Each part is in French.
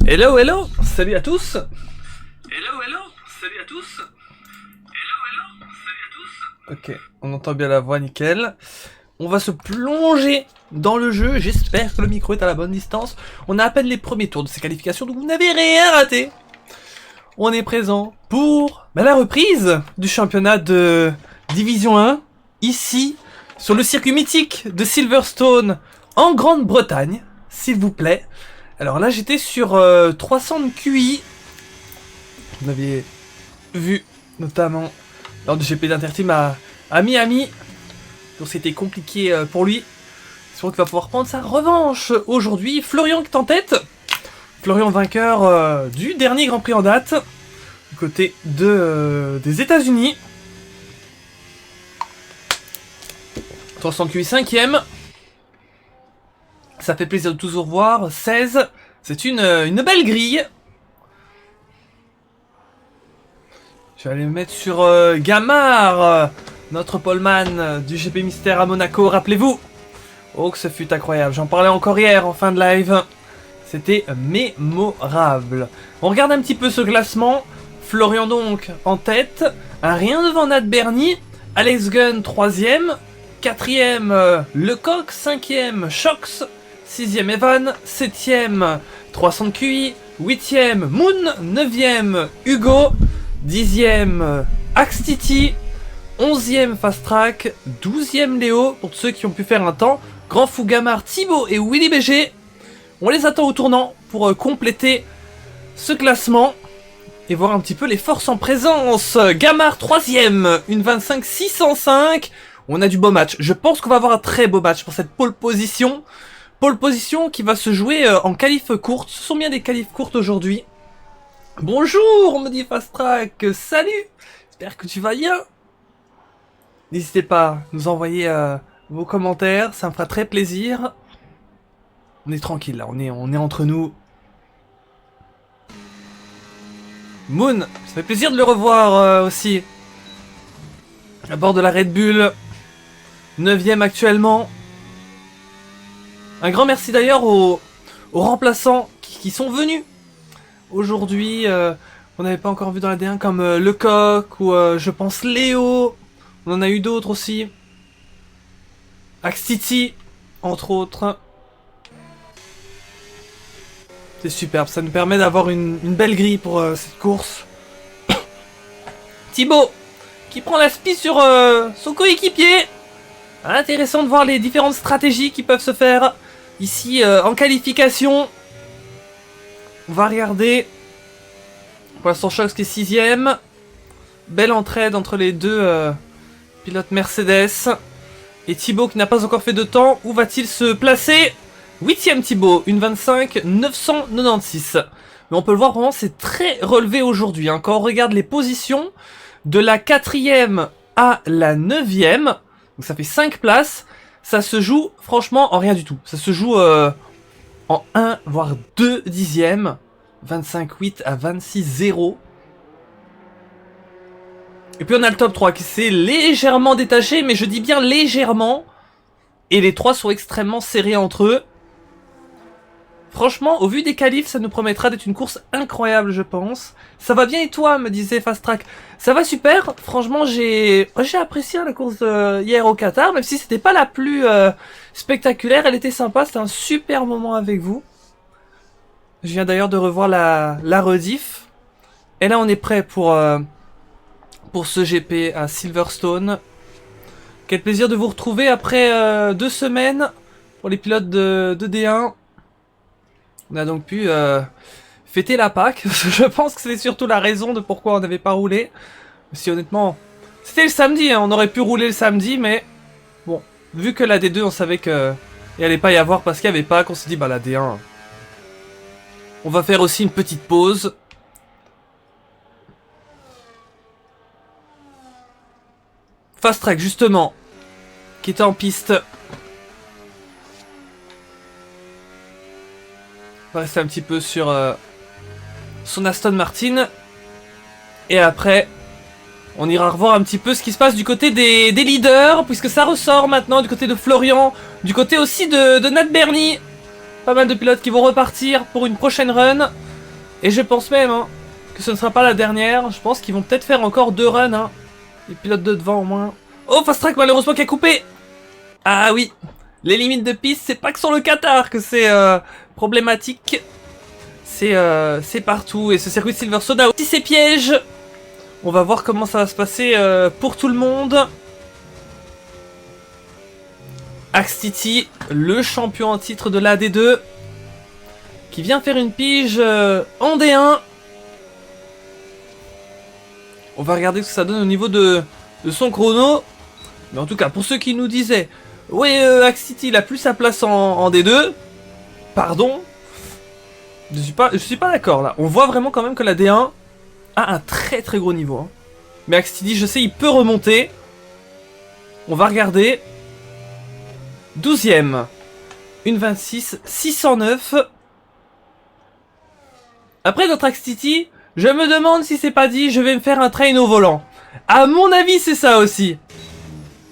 Hello, hello, salut à tous. Hello, hello, salut à tous. Hello, hello, salut à tous. Ok, on entend bien la voix, nickel. On va se plonger dans le jeu, j'espère que le micro est à la bonne distance. On a à peine les premiers tours de ces qualifications, donc vous n'avez rien raté. On est présent pour la reprise du championnat de Division 1, ici, sur le circuit mythique de Silverstone, en Grande-Bretagne, s'il vous plaît. Alors là, j'étais sur 300 de QI. Vous m'aviez vu, notamment, lors du GP d'Interteam à Miami. Donc c'était compliqué pour lui. J'espère qu'il va pouvoir prendre sa revanche aujourd'hui. Florian qui est en tête. Florian vainqueur du dernier Grand Prix en date. Du côté des États-Unis. 300 QI 5ème. Ça fait plaisir de tous vous revoir. 16. C'est une belle grille. Je vais aller me mettre sur Gamard, notre poleman du GP Mystère à Monaco, rappelez-vous. Oh que ce fut incroyable, j'en parlais encore hier en fin de live. C'était mémorable. On regarde un petit peu ce classement. Florian donc en tête, un rien devant Nat Bernie. Alex Gunn 3ème, 4ème Lecoq, 5ème Shox, 6ème Evan, 7ème 300 QI, 8ème Moon, 9ème Hugo, 10ème Axtiti, 11ème Fast Track, 12ème Léo, pour ceux qui ont pu faire un temps, Grand Fou Gamard, Thibaut et Willy BG. On les attend au tournant pour compléter ce classement et voir un petit peu les forces en présence. Gamard 3ème, une 25 605. On a du beau match. Je pense qu'on va avoir un très beau match pour cette pole position. Pole position qui va se jouer en qualif courte. Ce sont bien des qualifs courtes aujourd'hui. Bonjour, on me dit Fast Track. Salut, j'espère que tu vas bien. N'hésitez pas à nous envoyer vos commentaires, ça me fera très plaisir. On est tranquille là, on est entre nous. Moon, ça fait plaisir de le revoir aussi. À bord de la Red Bull. 9ème actuellement. Un grand merci d'ailleurs aux remplaçants qui sont venus. Aujourd'hui, on n'avait pas encore vu dans la D1 comme Lecoq ou je pense Léo. On en a eu d'autres aussi. Axtiti, entre autres. C'est superbe, ça nous permet d'avoir une belle grille pour cette course. Thibaut, qui prend la spi sur son coéquipier. Intéressant de voir les différentes stratégies qui peuvent se faire ici en qualification. On va regarder. Pour l'instant, Shox qui est 6ème. Belle entraide entre les deux pilotes Mercedes. Et Thibaut qui n'a pas encore fait de temps. Où va-t-il se placer? 8ème Thibaut, une 25 996. Mais on peut le voir vraiment, c'est très relevé aujourd'hui. Hein. Quand on regarde les positions, de la 4ème à la 9ème, donc ça fait 5 places, ça se joue franchement en rien du tout. Ça se joue en 1 voire 2 dixièmes. 25-8 à 26-0. Et puis on a le top 3 qui s'est légèrement détaché, mais je dis bien légèrement. Et les 3 sont extrêmement serrés entre eux. Franchement, au vu des qualifs, ça nous promettra d'être une course incroyable, je pense. Ça va bien et toi, me disait Fast Track. Ça va super. Franchement, j'ai apprécié la course hier au Qatar, même si c'était pas la plus spectaculaire. Elle était sympa, c'était un super moment avec vous. Je viens d'ailleurs de revoir la rediff. Et là, on est prêt pour ce GP à Silverstone. Quel plaisir de vous retrouver après 2 semaines pour les pilotes de D1. On a donc pu fêter la Pâques. Je pense que c'est surtout la raison de pourquoi on n'avait pas roulé. Si honnêtement, c'était le samedi, hein, on aurait pu rouler le samedi, mais bon, vu que la D2 on savait que il allait pas y avoir parce qu'il y avait Pâques, on s'est dit bah la D1, on va faire aussi une petite pause. Fast Track justement, qui était en piste. On va rester un petit peu sur son Aston Martin. Et après, on ira revoir un petit peu ce qui se passe du côté des leaders, puisque ça ressort maintenant du côté de Florian, du côté aussi de Nat Bernie. Pas mal de pilotes qui vont repartir pour une prochaine run. Et je pense même hein, que ce ne sera pas la dernière. Je pense qu'ils vont peut-être faire encore 2 runs. Hein. Les pilotes de devant au moins. Oh, Fast Track malheureusement qui a coupé. Ah oui, les limites de piste, c'est pas que sur le Qatar que c'est problématique. C'est partout. Et ce circuit Silver Soda aussi ses pièges. On va voir comment ça va se passer pour tout le monde. Axe Titi, le champion en titre de la D2, qui vient faire une pige en D1. On va regarder ce que ça donne au niveau de son chrono. Mais en tout cas, pour ceux qui nous disaient « Ouais, Axe Titi, il a plus sa place en D2 », pardon, je suis pas d'accord là. On voit vraiment quand même que la D1 a un très très gros niveau. Hein. Mais Axe Titi, je sais, il peut remonter. On va regarder. 12ème. 1,26, 609. Après notre Axe Titi, je me demande si c'est pas dit je vais me faire un train au volant. À mon avis, c'est ça aussi.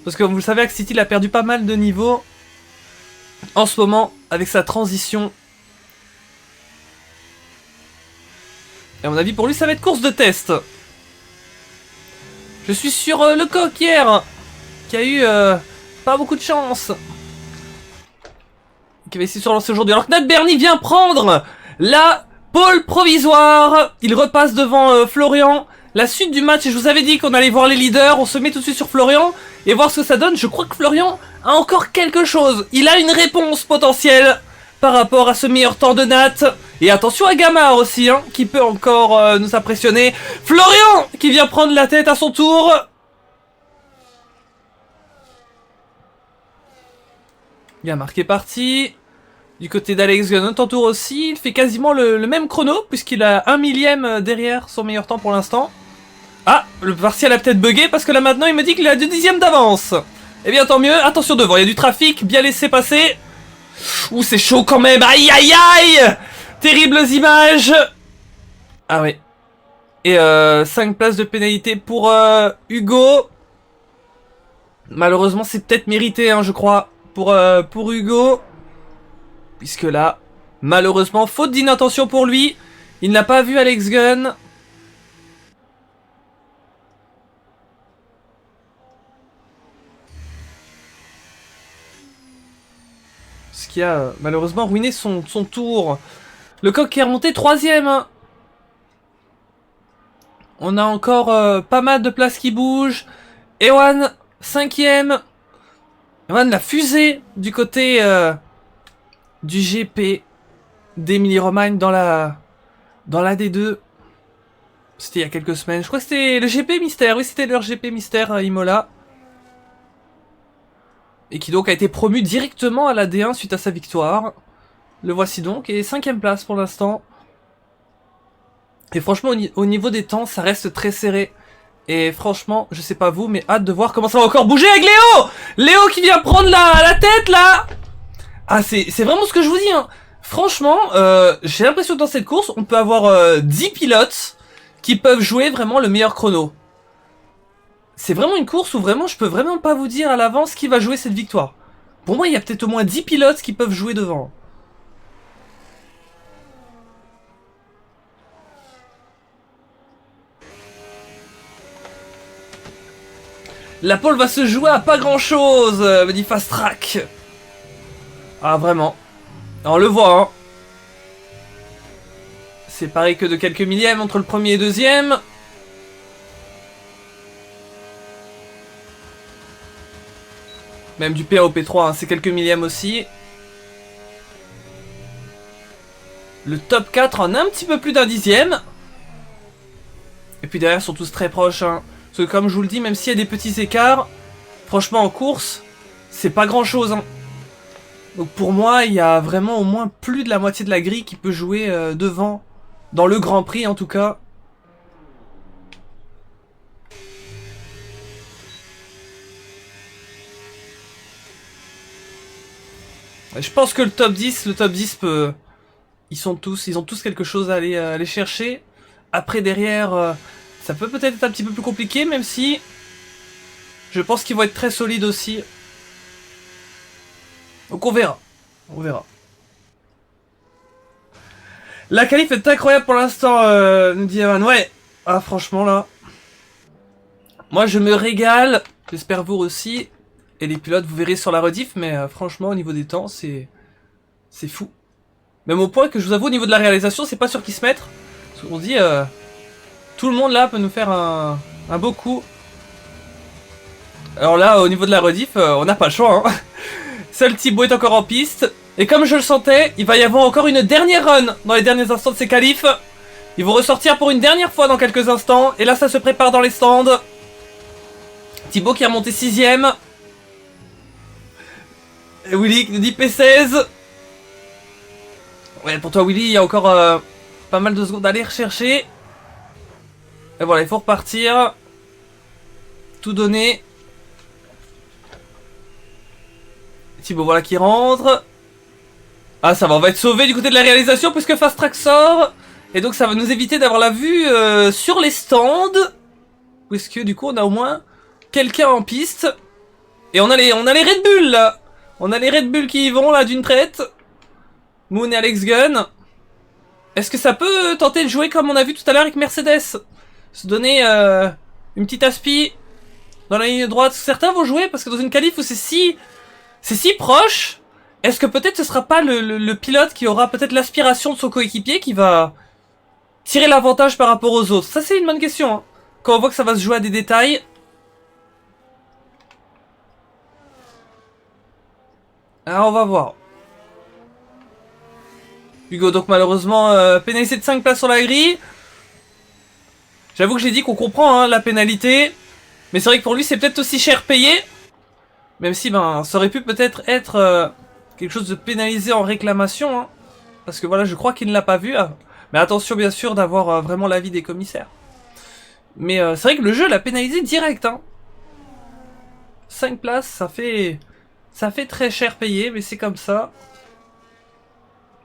Parce que vous le savez, Axe Titi il a perdu pas mal de niveaux en ce moment avec sa transition. Et à mon avis, pour lui, ça va être course de test. Je suis sur le coq hier, qui a eu pas beaucoup de chance. Qui va essayer de se relancer aujourd'hui. Alors que Nat Bernie vient prendre la pole provisoire. Il repasse devant Florian. La suite du match, et je vous avais dit qu'on allait voir les leaders. On se met tout de suite sur Florian et voir ce que ça donne. Je crois que Florian a encore quelque chose. Il a une réponse potentielle par rapport à ce meilleur temps de Nat. Et attention à Gamard aussi, hein, qui peut encore nous impressionner. Florian qui vient prendre la tête à son tour. Gamard qui est parti. Du côté d'Alex Gunn, autre tour aussi. Il fait quasiment le même chrono, puisqu'il a 1 millième derrière son meilleur temps pour l'instant. Ah, le partiel a peut-être bugué, parce que là maintenant il me dit qu'il a 2 dixièmes d'avance. Eh bien tant mieux, attention devant, il y a du trafic, bien laissé passer. Ouh, c'est chaud quand même, aïe aïe aïe. Terribles images. Ah oui. Et 5 places de pénalité pour Hugo. Malheureusement c'est peut-être mérité, hein, je crois, pour Hugo. Puisque là, malheureusement, faute d'inattention pour lui. Il n'a pas vu Alex Gunn. Ce qui a malheureusement ruiné son tour. Le coq qui est remonté 3ème. Hein. On a encore pas mal de places qui bougent. Ewan, 5ème. Ewan, la fusée du côté du GP d'Emilie-Romagne dans la D2. C'était il y a quelques semaines. Je crois que c'était le GP Mystère. Oui, c'était leur GP Mystère à Imola. Et qui donc a été promu directement à la D1 suite à sa victoire. Le voici donc. Et 5ème place pour l'instant. Et franchement, au niveau des temps, ça reste très serré. Et franchement, je sais pas vous, mais hâte de voir comment ça va encore bouger avec Léo. Léo qui vient prendre la tête là. Ah, c'est vraiment ce que je vous dis. Hein. Franchement, j'ai l'impression que dans cette course, on peut avoir 10 pilotes qui peuvent jouer vraiment le meilleur chrono. C'est vraiment une course où vraiment je peux vraiment pas vous dire à l'avance qui va jouer cette victoire. Pour moi, il y a peut-être au moins 10 pilotes qui peuvent jouer devant. La pole va se jouer à pas grand-chose, me dit Fast Track. Ah, vraiment. On le voit, hein. C'est pareil que de quelques millièmes entre le premier et deuxième. Même du P1 au P3, hein, c'est quelques millièmes aussi. Le top 4 en un petit peu plus d'1 dixième. Et puis derrière, ils sont tous très proches. Hein. Parce que comme je vous le dis, même s'il y a des petits écarts, franchement en course, c'est pas grand-chose. Hein. Donc pour moi, il y a vraiment au moins plus de la moitié de la grille qui peut jouer devant. Dans le Grand Prix en tout cas. Je pense que le top 10 peut... Ils ont tous quelque chose à aller chercher. Après derrière, ça peut peut-être être un petit peu plus compliqué, même si... Je pense qu'ils vont être très solides aussi. Donc on verra. On verra. La qualif est incroyable pour l'instant, nous dit Evan. Ouais, ah franchement là. Moi je me régale, j'espère vous aussi. Et les pilotes, vous verrez sur la rediff, mais franchement au niveau des temps, c'est fou. Même au point que je vous avoue, au niveau de la réalisation, c'est pas sûr qu'ils se mettent. Parce qu'on dit, tout le monde là peut nous faire un beau coup. Alors là, au niveau de la rediff, on n'a pas le choix. Hein. Seul Thibaut est encore en piste. Et comme je le sentais, il va y avoir encore une dernière run dans les derniers instants de ces qualifs. Ils vont ressortir pour une dernière fois dans quelques instants. Et là, ça se prépare dans les stands. Thibaut qui est remonté 6ème. Et Willy qui nous dit P16. Ouais, pour toi Willy, il y a encore pas mal de secondes à aller rechercher. Et voilà, il faut repartir. Tout donner. Thibaut, voilà qui rentre. Ah, ça va, on va être sauvé du côté de la réalisation puisque Fast Track sort. Et donc ça va nous éviter d'avoir la vue sur les stands. Puisque du coup on a au moins quelqu'un en piste. Et on a les Red Bull là. On a les Red Bull qui y vont là d'une traite. Moon et Alex Gunn. Est-ce que ça peut tenter de jouer comme on a vu tout à l'heure avec Mercedes? Se donner une petite aspi dans la ligne droite. Certains vont jouer parce que dans une qualif où c'est si proche, est-ce que peut-être ce sera pas le pilote qui aura peut-être l'aspiration de son coéquipier qui va tirer l'avantage par rapport aux autres? Ça c'est une bonne question. Hein. Quand on voit que ça va se jouer à des détails. Alors on va voir. Hugo donc malheureusement pénalisé de 5 places sur la grille. J'avoue que j'ai dit qu'on comprend hein, la pénalité. Mais c'est vrai que pour lui c'est peut-être aussi cher payé. Même si ben ça aurait pu peut-être être quelque chose de pénalisé en réclamation. Hein. Parce que voilà je crois qu'il ne l'a pas vu. Hein. Mais attention bien sûr d'avoir vraiment l'avis des commissaires. Mais c'est vrai que le jeu l'a pénalisé direct. Hein. 5 places ça fait très cher payé mais c'est comme ça.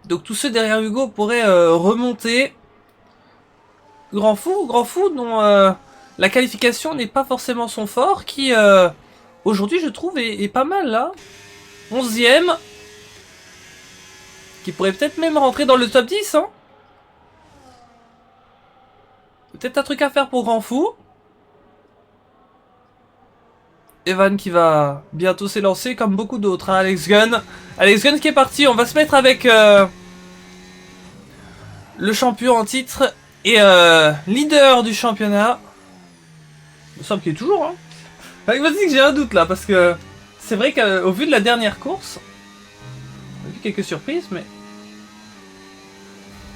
Donc tous ceux derrière Hugo pourraient remonter. Grand fou dont la qualification n'est pas forcément son fort, qui aujourd'hui je trouve est pas mal là. 11ème. Qui pourrait peut-être même rentrer dans le top 10 hein. Peut-être un truc à faire pour Grand Fou. Evan qui va bientôt s'élancer comme beaucoup d'autres. Hein. Alex Gunn. Alex Gunn qui est parti. On va se mettre avec le champion en titre et leader du championnat. Il me semble qu'il est toujours. Hein. Avec vas-y que j'ai un doute là parce que c'est vrai qu'au vu de la dernière course, on a vu quelques surprises mais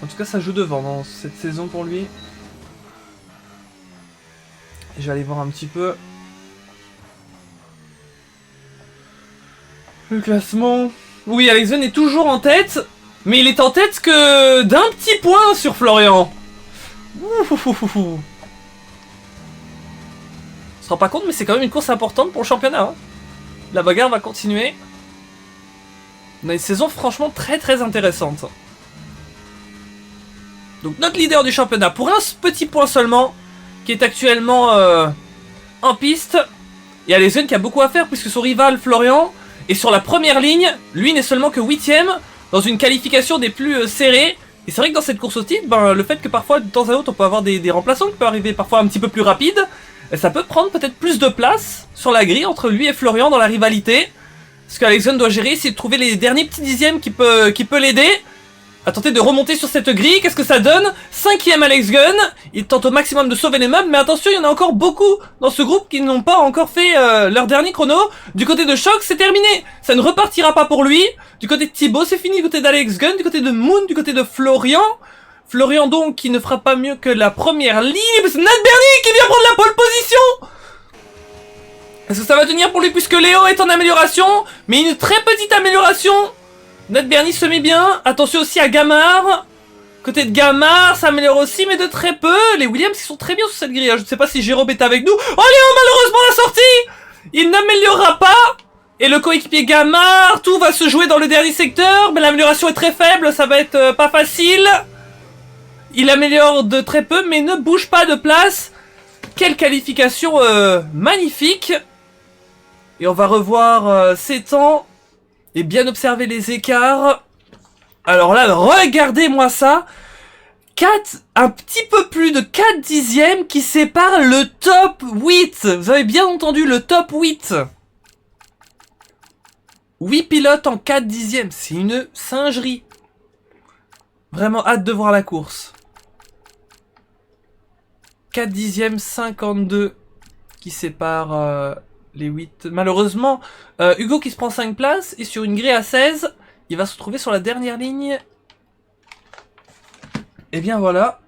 en tout cas ça joue devant dans cette saison pour lui. Je vais aller voir un petit peu le classement. Oui, Alex Gunn est toujours en tête, mais il est en tête que d'un petit point sur Florian. On se rend pas compte, mais c'est quand même une course importante pour le championnat. Hein. La bagarre va continuer. On a une saison franchement très très intéressante. Donc notre leader du championnat, pour un petit point seulement, qui est actuellement en piste. Et Alex Gunn qui a beaucoup à faire puisque son rival Florian est sur la première ligne. Lui n'est seulement que 8ème dans une qualification des plus serrées. Et c'est vrai que dans cette course au titre, ben, le fait que parfois de temps à autre on peut avoir des remplaçants qui peuvent arriver parfois un petit peu plus rapide, ça peut prendre peut-être plus de place sur la grille entre lui et Florian dans la rivalité. Ce qu'Alex Gunn doit gérer, c'est de trouver les derniers petits dixièmes qui peut l'aider à tenter de remonter sur cette grille. Qu'est-ce que ça donne? 5ème Alex Gunn. Il tente au maximum de sauver les meubles, mais attention, il y en a encore beaucoup dans ce groupe qui n'ont pas encore fait leur dernier chrono. Du côté de Choc, c'est terminé. Ça ne repartira pas pour lui. Du côté de Thibaut, c'est fini. Du côté d'Alex Gunn, du côté de Moon, du côté de Florian. Florian donc qui ne fera pas mieux que la première ligne. C'est Nat Bernie qui vient prendre la pole position. Est-ce que ça va tenir pour lui puisque Léo est en amélioration? Mais une très petite amélioration. Nat Bernie se met bien. Attention aussi à Gamard. Côté de Gamard, ça améliore aussi, mais de très peu. Les Williams, ils sont très bien sur cette grille. Je ne sais pas si Jérôme est avec nous. Oh, Léo, malheureusement, la sortie. Il n'améliorera pas. Et le coéquipier Gamard, tout va se jouer dans le dernier secteur. Mais l'amélioration est très faible, ça va être pas facile. Il améliore de très peu, mais ne bouge pas de place. Quelle qualification magnifique. Et on va revoir ses temps. Et bien observer les écarts. Alors là, regardez-moi ça. un petit peu plus de 4 dixièmes qui séparent le top 8. Vous avez bien entendu, le top 8. 8 pilotes en 4 dixièmes, c'est une singerie. Vraiment hâte de voir la course. 4 dixièmes, 52 qui séparent les 8. Malheureusement, Hugo qui se prend 5 places et sur une grille à 16, il va se retrouver sur la dernière ligne. Et bien voilà.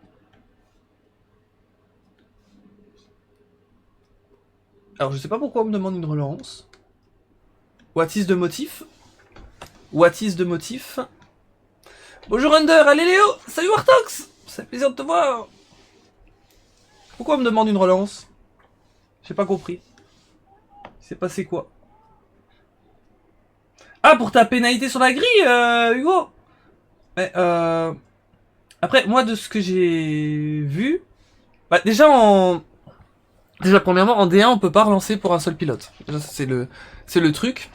Alors je sais pas pourquoi on me demande une relance. What is de motif? What is de motif? Bonjour Under, allez Léo! Salut Wartox! Ça fait plaisir de te voir! Pourquoi on me demande une relance? J'ai pas compris. Il s'est passé quoi? Ah, pour ta pénalité sur la grille, Hugo! Mais, après, moi, de ce que j'ai vu... Bah, déjà, premièrement, en D1, on peut pas relancer pour un seul pilote. Déjà, ça, c'est le truc.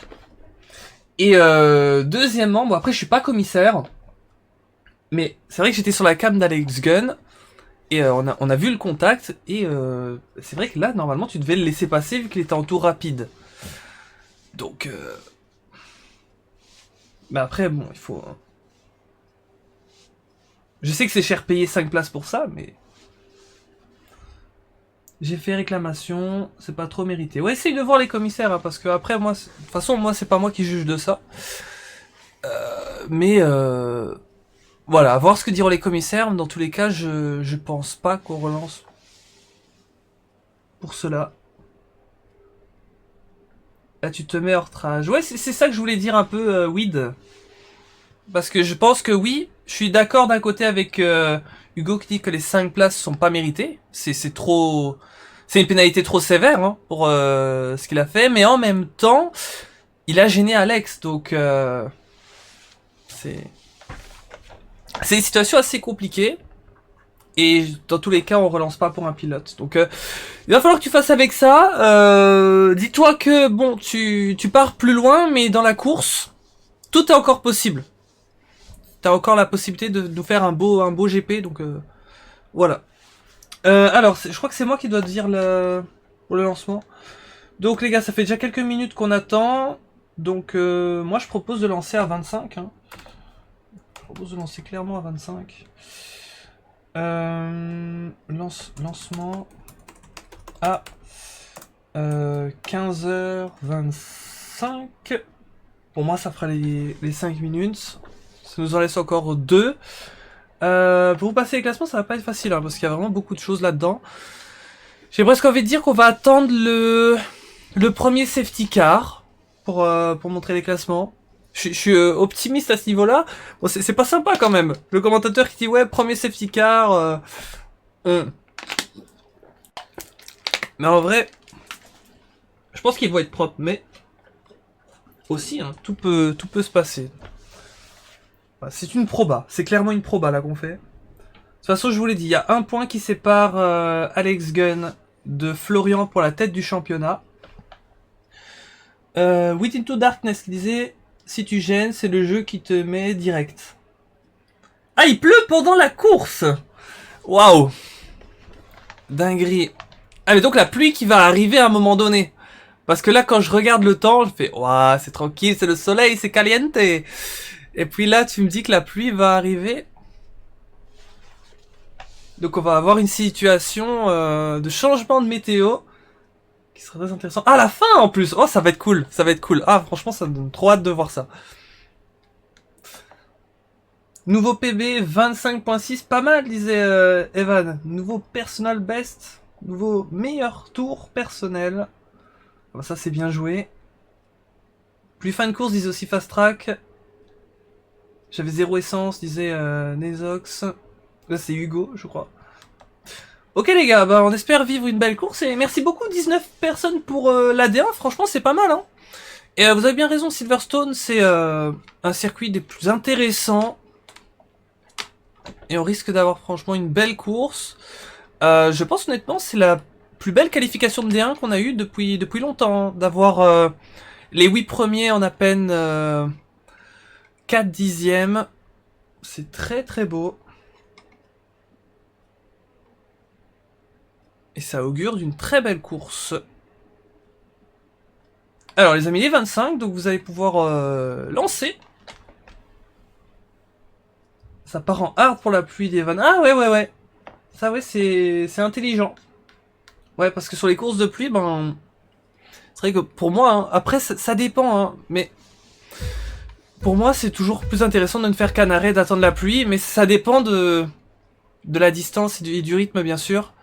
Et deuxièmement, bon, après, je suis pas commissaire. Mais c'est vrai que j'étais sur la cam d'Alex Gunn. Et on a vu le contact. Et c'est vrai que là, normalement, tu devais le laisser passer vu qu'il était en tour rapide. Donc... Mais après, bon, il faut... Je sais que c'est cher payer 5 places pour ça, mais... J'ai fait réclamation, c'est pas trop mérité. Ouais, essaye de voir les commissaires, hein, parce que après, moi... De toute façon, moi, c'est pas moi qui juge de ça. Mais... Voilà, à voir ce que diront les commissaires. Dans tous les cas, je pense pas qu'on relance pour cela. Là, tu te mets hors trage. Ouais, c'est ça que je voulais dire un peu, Weed. Parce que je pense que oui, je suis d'accord d'un côté avec Hugo qui dit que les 5 places sont pas méritées. C'est trop... C'est une pénalité trop sévère hein, pour ce qu'il a fait. Mais en même temps, il a gêné Alex. Donc, c'est une situation assez compliquée. Et dans tous les cas, on relance pas pour un pilote. Donc, il va falloir que tu fasses avec ça. Dis-toi que, bon, tu pars plus loin, mais dans la course, tout est encore possible. T'as encore la possibilité de nous faire un beau GP, donc voilà. Alors, je crois que c'est moi qui dois dire pour le lancement. Donc les gars, ça fait déjà quelques minutes qu'on attend. Donc moi je propose de lancer à 25. Hein. Je propose de lancer clairement à 25. Lancement à 15h25. Pour moi ça fera les 5 minutes. Ça nous en laisse encore 2. Pour vous passer les classements, ça va pas être facile, hein, parce qu'il y a vraiment beaucoup de choses là-dedans. J'ai presque envie de dire qu'on va attendre le premier safety car pour montrer les classements. Je suis optimiste à ce niveau-là. Bon, c'est pas sympa quand même. Le commentateur qui dit ouais, premier safety car. Mais en vrai, je pense qu'ils vont être propres, mais aussi, hein, tout peut se passer. C'est une proba, c'est clairement une proba là qu'on fait. De toute façon, je vous l'ai dit, il y a un point qui sépare Alex Gunn de Florian pour la tête du championnat. With Into Darkness qui disait si tu gênes, c'est le jeu qui te met direct. Ah, il pleut pendant la course. Waouh. Dinguerie. Ah, mais donc la pluie qui va arriver à un moment donné. Parce que là, quand je regarde le temps, je fais waouh, c'est tranquille, c'est le soleil, c'est caliente. Et puis là, tu me dis que la pluie va arriver. Donc on va avoir une situation de changement de météo qui serait très intéressant. Ah, la fin en plus. Oh, ça va être cool, ça va être cool. Ah, franchement, ça me donne trop hâte de voir ça. Nouveau PB 25.6, pas mal, disait Evan. Nouveau personal best, nouveau meilleur tour personnel. Ah, ça c'est bien joué. Plus fin de course, disait aussi fast track. J'avais 0 essence, disait Nezox. Là c'est Hugo, je crois. Ok les gars, bah on espère vivre une belle course et merci beaucoup 19 personnes pour l'AD1, franchement c'est pas mal hein. Et vous avez bien raison, Silverstone c'est un circuit des plus intéressants. Et on risque d'avoir franchement une belle course. Je pense honnêtement c'est la plus belle qualification de D1 qu'on a eu depuis longtemps. Hein, d'avoir les 8 premiers en à peine 4 dixièmes. C'est très très beau. Et ça augure d'une très belle course. Alors les amis, les 25, donc vous allez pouvoir lancer. Ça part en hard pour la pluie des vannes. Ah ouais. Ça ouais, c'est intelligent. Ouais, parce que sur les courses de pluie, ben... C'est vrai que pour moi, hein, après ça dépend, hein, mais... Pour moi, c'est toujours plus intéressant de ne faire qu'un arrêt, d'attendre la pluie, mais ça dépend de la distance et du rythme, bien sûr.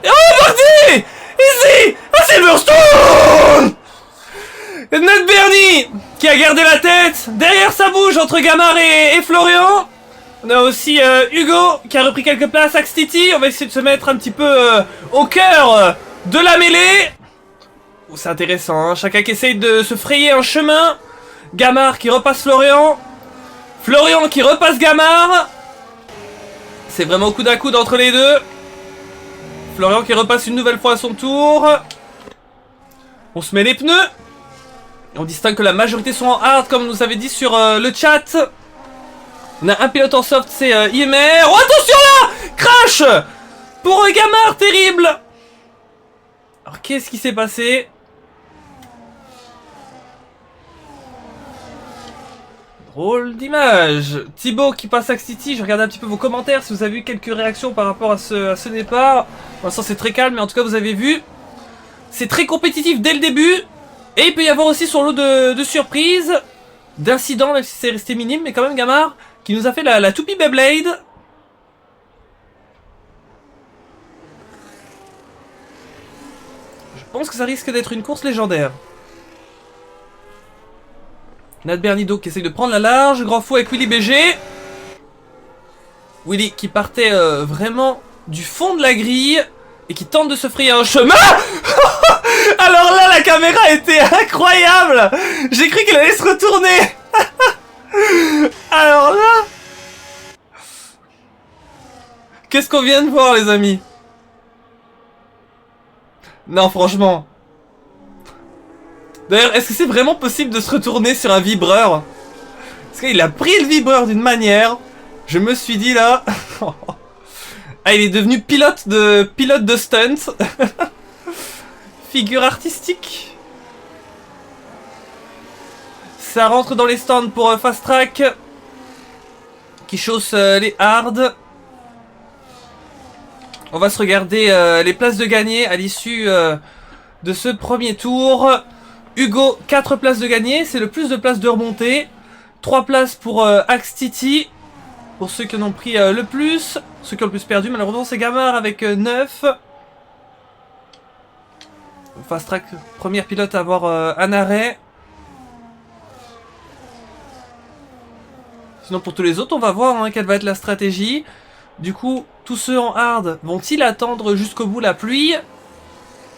Et oh, parti! Ici! À Silverstone! Ned Bernie, qui a gardé la tête. Derrière, ça bouge entre Gamard et Florian. On a aussi Hugo, qui a repris quelques places. Axtiti, on va essayer de se mettre un petit peu au cœur de la mêlée. Oh, c'est intéressant, hein. Chacun qui essaye de se frayer un chemin. Gamard qui repasse Florian. Florian qui repasse Gamard. C'est vraiment coude à coude entre les deux. Florian qui repasse une nouvelle fois à son tour. On se met les pneus. On distingue que la majorité sont en hard, comme nous avait dit sur le chat. On a un pilote en soft, c'est IMR. Oh, attention là! Crash! Pour Gamard, terrible! Alors, qu'est-ce qui s'est passé? Drôle d'image. Thibaut qui passe à City, je regarde un petit peu vos commentaires si vous avez eu quelques réactions par rapport à ce départ. Pour l'instant c'est très calme, mais en tout cas vous avez vu. C'est très compétitif dès le début. Et il peut y avoir aussi son lot de surprises, d'incidents, même si c'est resté minime, mais quand même Gamard qui nous a fait la toupie Beyblade. Je pense que ça risque d'être une course légendaire. Nat Bernido qui essaye de prendre la large. Grand fou avec Willy BG. Willy qui partait vraiment du fond de la grille et qui tente de se frayer un chemin. Alors là, la caméra était incroyable. J'ai cru qu'il allait se retourner. Alors là... Qu'est-ce qu'on vient de voir, les amis? Non, franchement... D'ailleurs, est-ce que c'est vraiment possible de se retourner sur un vibreur? Parce qu'il a pris le vibreur d'une manière... Je me suis dit là... Ah, il est devenu pilote de stunt. Figure artistique. Ça rentre dans les stands pour Fast Track. Qui chausse les hards. On va se regarder les places de gagné à l'issue de ce premier tour. Hugo, 4 places de gagné, c'est le plus de places de remontée. 3 places pour Axtiti, pour ceux qui en ont pris le plus. Ceux qui ont le plus perdu, malheureusement, c'est Gamard avec 9. Fast Track, première pilote à avoir un arrêt. Sinon, pour tous les autres, on va voir hein, quelle va être la stratégie. Du coup, tous ceux en hard vont-ils attendre jusqu'au bout la pluie?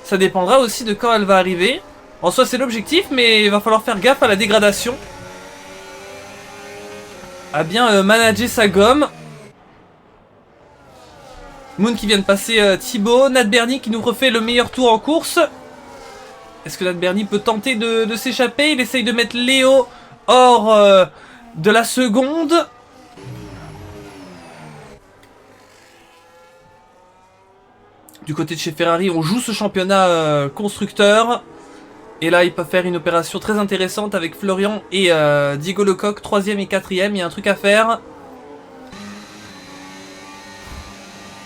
Ça dépendra aussi de quand elle va arriver. En soi, c'est l'objectif, mais il va falloir faire gaffe à la dégradation. À bien manager sa gomme. Moon qui vient de passer Thibaut. Nat Bernie qui nous refait le meilleur tour en course. Est-ce que Nat Bernie peut tenter de s'échapper? Il essaye de mettre Léo hors de la seconde. Du côté de chez Ferrari, on joue ce championnat constructeur. Et là, ils peuvent faire une opération très intéressante avec Florian et Diego Lecoq, 3ème et 4ème. Il y a un truc à faire.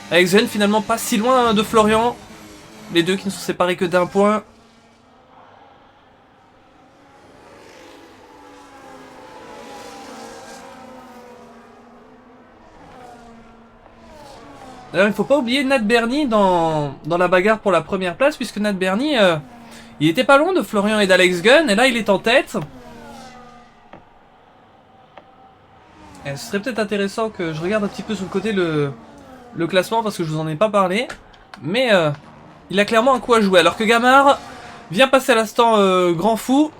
Avec Zen, finalement, pas si loin de Florian. Les deux qui ne sont séparés que d'un point. D'ailleurs, il ne faut pas oublier Nat Bernie dans la bagarre pour la première place, puisque Nat Bernie... il était pas loin de Florian et d'Alex Gunn, et là il est en tête. Et ce serait peut-être intéressant que je regarde un petit peu sur le côté le classement, parce que je vous en ai pas parlé. Mais il a clairement un coup à jouer, alors que Gamard vient passer à l'instant grand fou.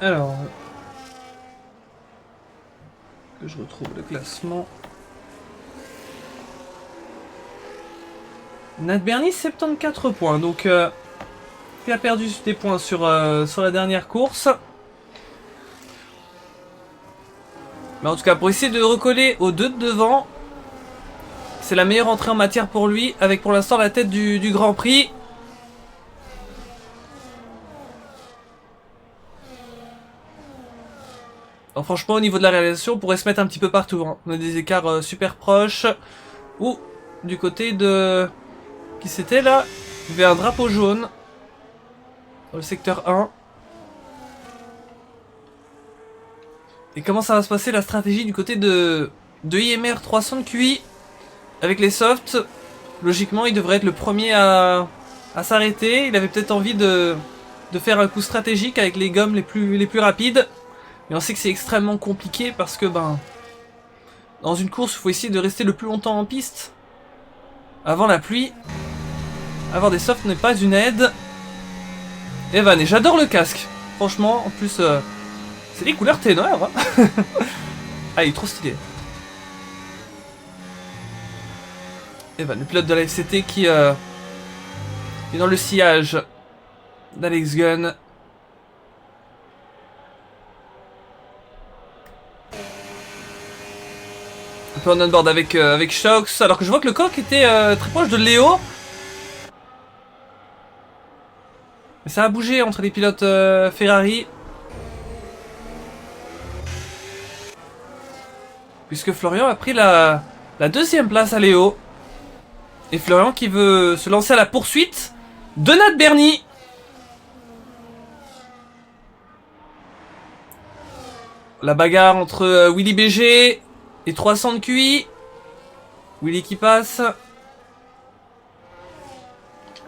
Alors... que je retrouve le classement... Nat Bernie 74 points, donc il a perdu des points sur la dernière course. Mais en tout cas, pour essayer de recoller aux deux de devant, c'est la meilleure entrée en matière pour lui, avec pour l'instant la tête du Grand Prix. Alors franchement, au niveau de la réalisation, on pourrait se mettre un petit peu partout. Hein. On a des écarts super proches. Ou du côté de... Qui c'était là? Il y avait un drapeau jaune. Dans le secteur 1. Et comment ça va se passer la stratégie du côté de IMR 300 de QI? Avec les softs, logiquement il devrait être le premier à s'arrêter. Il avait peut-être envie de faire un coup stratégique avec les gommes les plus rapides. Mais on sait que c'est extrêmement compliqué parce que ben dans une course il faut essayer de rester le plus longtemps en piste. Avant la pluie. Avoir des softs n'est pas une aide. Evan, et j'adore le casque. Franchement, en plus c'est des couleurs ténor hein. Ah il est trop stylé. Evan, le pilote de la FCT qui est dans le sillage d'Alex Gunn. Un peu en on-board avec Shox, alors que je vois que le coq était très proche de Léo. Mais ça a bougé entre les pilotes Ferrari. Puisque Florian a pris la deuxième place à Léo. Et Florian qui veut se lancer à la poursuite de Nat Bernie. La bagarre entre Willy BG et 300 de QI. Willy qui passe.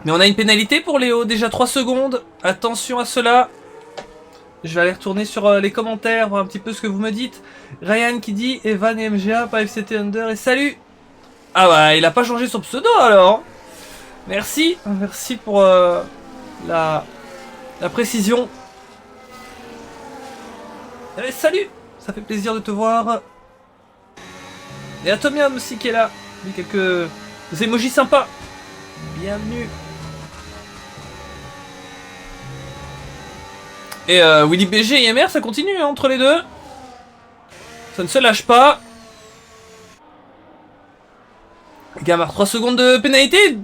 Mais on a une pénalité pour Léo, déjà 3 secondes. Attention à cela. Je vais aller retourner sur les commentaires, voir un petit peu ce que vous me dites. Ryan qui dit Evan et MGA, pas FCT Under et salut. Ah bah il a pas changé son pseudo alors. Merci, merci pour la précision. Allez, salut, ça fait plaisir de te voir. Et Atomium aussi qui est là. Il y a quelques emojis sympas. Bienvenue. Et Willy BG et IMR ça continue hein, entre les deux. Ça ne se lâche pas. Gamard 3 secondes de pénalité.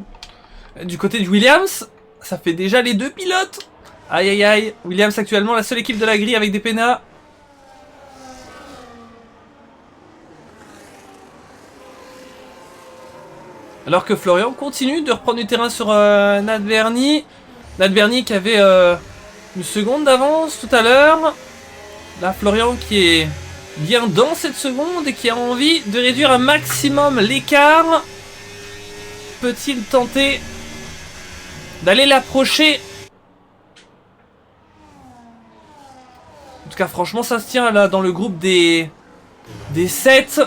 Du côté de Williams, ça fait déjà les deux pilotes. Aïe aïe aïe. Williams actuellement la seule équipe de la grille avec des pénats. Alors que Florian continue de reprendre du terrain sur Nat Bernie. Nat Bernie qui avait une seconde d'avance tout à l'heure. Là Florian qui est bien dans cette seconde et qui a envie de réduire un maximum l'écart. Peut-il tenter d'aller l'approcher? En tout cas franchement ça se tient là dans le groupe des 7.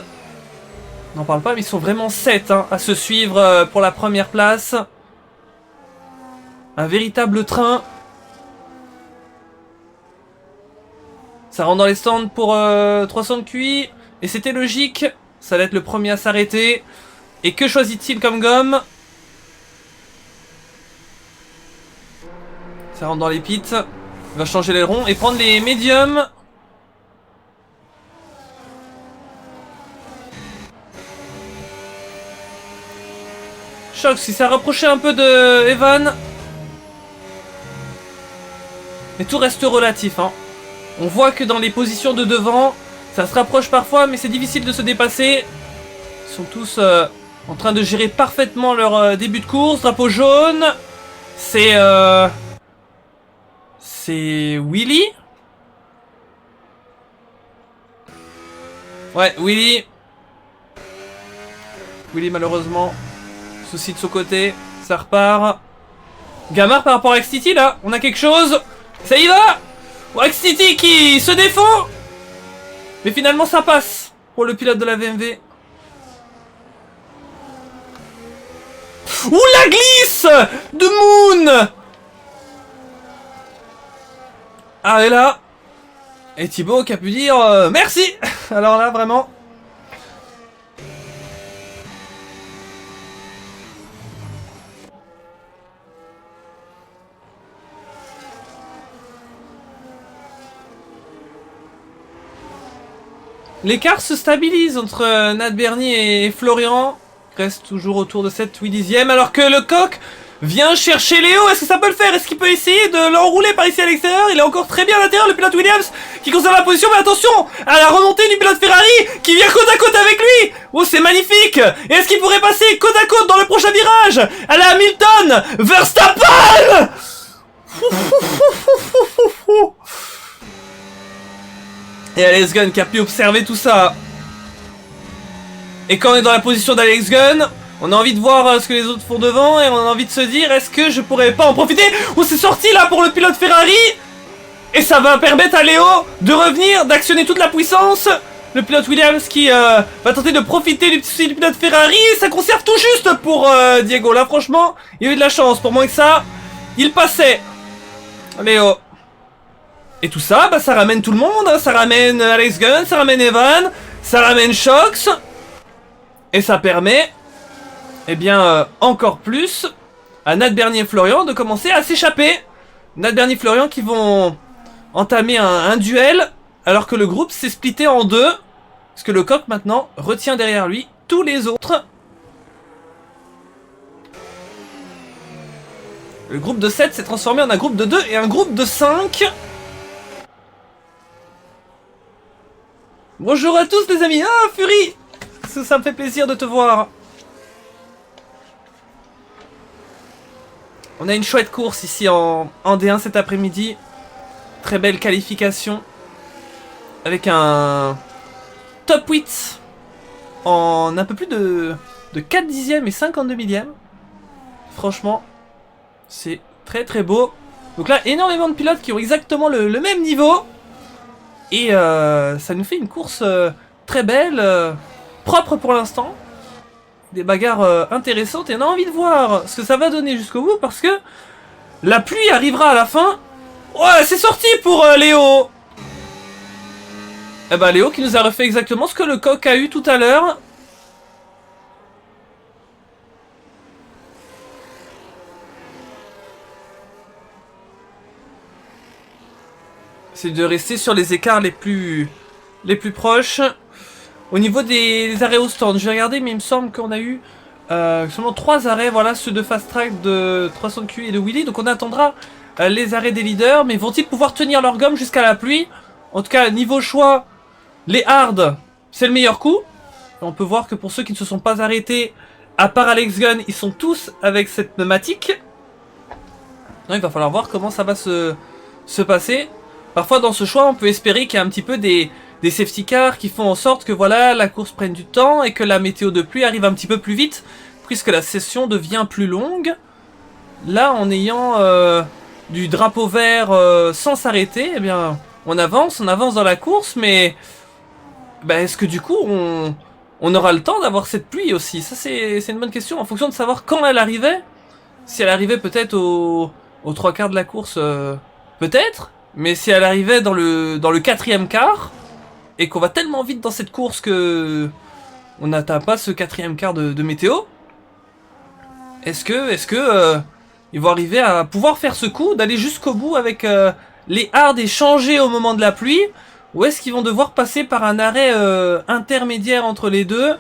On n'en parle pas mais ils sont vraiment 7 hein, à se suivre pour la première place. Un véritable train. Ça rentre dans les stands pour 300 de QI. Et c'était logique. Ça va être le premier à s'arrêter. Et que choisit-il comme gomme? Ça rentre dans les pits. Il va changer l'aileron et prendre les médiums. Choc, si ça rapprochait un peu de Evan. Mais tout reste relatif. Hein. On voit que dans les positions de devant, ça se rapproche parfois, mais c'est difficile de se dépasser. Ils sont tous en train de gérer parfaitement leur début de course. Drapeau jaune. C'est Willy. Ouais, Willy. Willy malheureusement. Souci de son côté. Ça repart. Gamard par rapport à XTT là. On a quelque chose. Ça y va. XTT qui se défend. Mais finalement ça passe. Pour le pilote de la VMV. Ouh la glisse de Moon. Ah et là. Et Thibaut qui a pu dire merci. Alors là vraiment. L'écart se stabilise entre Nat Bernier et Florian. Reste toujours autour de 7-8 dixièmes alors que le coq vient chercher Léo. Est-ce que ça peut le faire? Est-ce qu'il peut essayer de l'enrouler par ici à l'extérieur? Il est encore très bien à l'intérieur, le pilote Williams qui conserve la position. Mais attention à la remontée du pilote Ferrari qui vient côte à côte avec lui. Oh, c'est magnifique. Et est-ce qu'il pourrait passer côte à côte dans le prochain virage? Allez, Hamilton Verstappen. Et Alex Gunn qui a pu observer tout ça. Et quand on est dans la position d'Alex Gunn, on a envie de voir ce que les autres font devant et on a envie de se dire est-ce que je pourrais pas en profiter? On s'est sorti là pour le pilote Ferrari et ça va permettre à Léo de revenir, d'actionner toute la puissance. Le pilote Williams qui va tenter de profiter du petit pilote Ferrari et ça conserve tout juste pour Diego. Là franchement, il a eu de la chance, pour moins que ça, il passait. Léo. Et tout ça, bah ça ramène tout le monde, hein. Ça ramène Alex Gunn, ça ramène Evan, ça ramène Shox. Et ça permet, eh bien, encore plus à Nat Bernier et Florian de commencer à s'échapper. Nat Bernier et Florian qui vont entamer un duel, alors que le groupe s'est splitté en deux. Parce que le coq, maintenant, retient derrière lui tous les autres. Le groupe de 7 s'est transformé en un groupe de 2 et un groupe de 5. Bonjour à tous les amis. Ah, Fury, ça me fait plaisir de te voir. On a une chouette course ici en D1 cet après-midi. Très belle qualification. Avec un top 8 en un peu plus de 4 dixièmes et 52 millièmes. Franchement, c'est très très beau. Donc là, énormément de pilotes qui ont exactement le même niveau. Et ça nous fait une course très belle, propre pour l'instant. Des bagarres intéressantes et on a envie de voir ce que ça va donner jusqu'au bout parce que la pluie arrivera à la fin. Ouais, c'est sorti pour Léo. Eh ben Léo qui nous a refait exactement ce que le coq a eu tout à l'heure. C'est de rester sur les écarts les plus proches. Au niveau des arrêts au stand, je vais regarder, mais il me semble qu'on a eu seulement 3 arrêts, voilà, ceux de Fast Track, de 300 Q et de Willy. Donc on attendra les arrêts des leaders, mais vont-ils pouvoir tenir leur gomme jusqu'à la pluie? En tout cas, niveau choix, les hards, c'est le meilleur coup. Et on peut voir que pour ceux qui ne se sont pas arrêtés, à part Alex Gunn, ils sont tous avec cette pneumatique. Non, il va falloir voir comment ça va se passer. Parfois dans ce choix, on peut espérer qu'il y a un petit peu des safety cars qui font en sorte que voilà, la course prenne du temps et que la météo de pluie arrive un petit peu plus vite, puisque la session devient plus longue. Là, en ayant du drapeau vert sans s'arrêter, eh bien, on avance dans la course, mais bah, est-ce que du coup, on aura le temps d'avoir cette pluie aussi? Ça, c'est une bonne question, en fonction de savoir quand elle arrivait. Si elle arrivait peut-être aux 3 quarts de la course, peut-être. Mais si elle arrivait dans le 4e quart, et qu'on va tellement vite dans cette course que on n'atteint pas ce 4e quart de météo, est-ce que ils vont arriver à pouvoir faire ce coup, d'aller jusqu'au bout avec les hards et changer au moment de la pluie, ou est-ce qu'ils vont devoir passer par un arrêt intermédiaire entre les deux?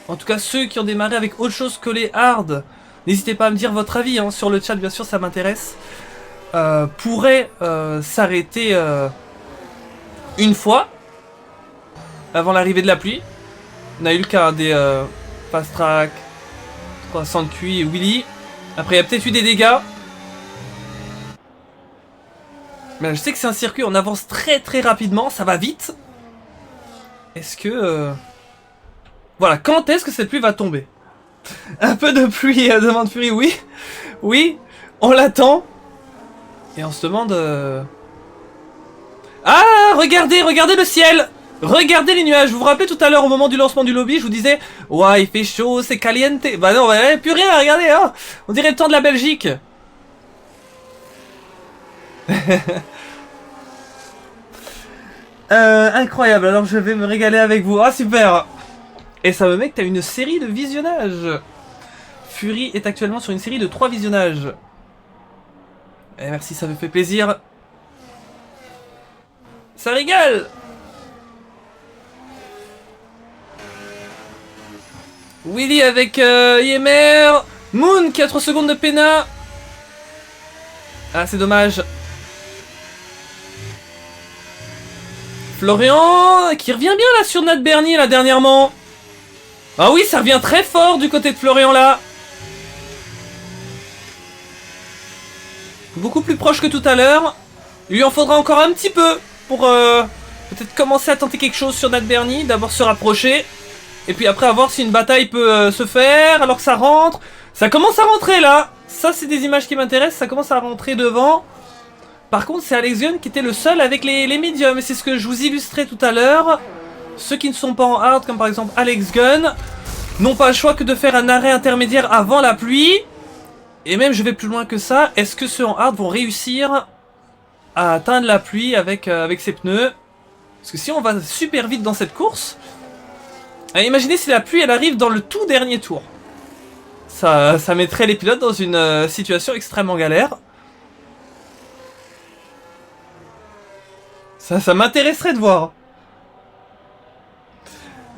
En tout cas, ceux qui ont démarré avec autre chose que les hards, n'hésitez pas à me dire votre avis, hein, sur le chat, bien sûr, ça m'intéresse. Pourrait s'arrêter une fois avant l'arrivée de la pluie. On a eu le cas des Fast Track, 300 QI et Willy. Après, il y a peut-être eu des dégâts. Mais je sais que c'est un circuit, on avance très très rapidement, ça va vite. Est-ce que... Voilà, quand est-ce que cette pluie va tomber? Un peu de pluie, demande Fury, oui. Oui, on l'attend. Et on se demande... Ah, regardez le ciel! Regardez les nuages. Vous vous rappelez tout à l'heure au moment du lancement du lobby, je vous disais ouais, il fait chaud, c'est caliente. Bah non, bah, plus rien, regardez, hein. On dirait le temps de la Belgique. Incroyable, alors je vais me régaler avec vous. Ah, super. Et ça me met que t'as une série de visionnages. Fury est actuellement sur une série de 3 visionnages. Et merci, ça me fait plaisir. Ça régale. Willy avec Yemer. Moon qui a 3 secondes de Pena. Ah, c'est dommage. Florian qui revient bien là sur Nat Bernier là dernièrement. Ah oui, ça revient très fort du côté de Florian là. Beaucoup plus proche que tout à l'heure. Il lui en faudra encore un petit peu pour peut-être commencer à tenter quelque chose sur Nat Bernier. D'abord se rapprocher. Et puis après, à voir si une bataille peut se faire alors que ça rentre. Ça commence à rentrer là. Ça, c'est des images qui m'intéressent. Ça commence à rentrer devant. Par contre, c'est Alex Gunn qui était le seul avec les médiums. Et c'est ce que je vous illustrais tout à l'heure. Ceux qui ne sont pas en hard, comme par exemple Alex Gunn, n'ont pas le choix que de faire un arrêt intermédiaire avant la pluie. Et même, je vais plus loin que ça. Est-ce que ceux en hard vont réussir à atteindre la pluie avec ses pneus? Parce que si on va super vite dans cette course... imaginez si la pluie elle arrive dans le tout dernier tour. Ça mettrait les pilotes dans une situation extrêmement galère. Ça m'intéresserait de voir.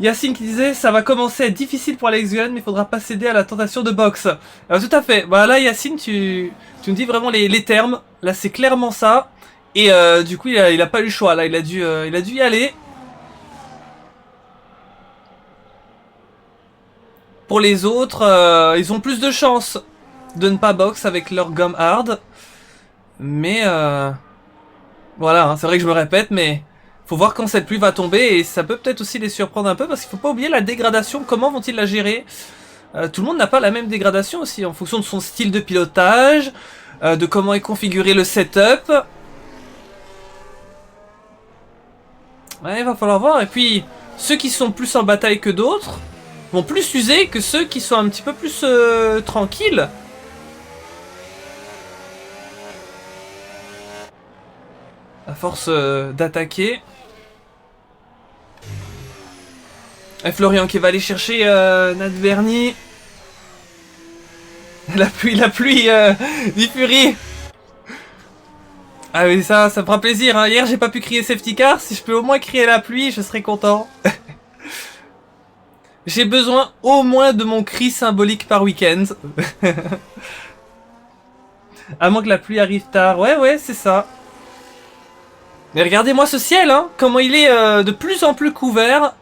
Yacine qui disait ça va commencer à être difficile pour Alex Gunn, mais il faudra pas céder à la tentation de boxe. Alors tout à fait. Bah là Yacine tu me dis vraiment les termes. Là c'est clairement ça. Et du coup il a pas eu le choix là. Il a dû y aller. Pour les autres, ils ont plus de chances de ne pas box avec leur gomme hard. Mais voilà, hein, c'est vrai que je me répète, mais faut voir quand cette pluie va tomber. Et ça peut peut-être aussi les surprendre un peu, parce qu'il faut pas oublier la dégradation. Comment vont-ils la gérer? Tout le monde n'a pas la même dégradation aussi, en fonction de son style de pilotage, de comment est configuré le setup. Ouais, il va falloir voir. Et puis, ceux qui sont plus en bataille que d'autres vont plus user que ceux qui sont un petit peu plus tranquilles. À force d'attaquer. Et Florian qui va aller chercher Nat Bernier. La pluie du Fury. Ah oui, ça me fera plaisir. Hein. Hier, j'ai pas pu crier safety car. Si je peux au moins crier la pluie, je serai content. J'ai besoin au moins de mon cri symbolique par week-end. À moins que la pluie arrive tard. Ouais, c'est ça. Mais regardez-moi ce ciel, hein. Comment il est de plus en plus couvert.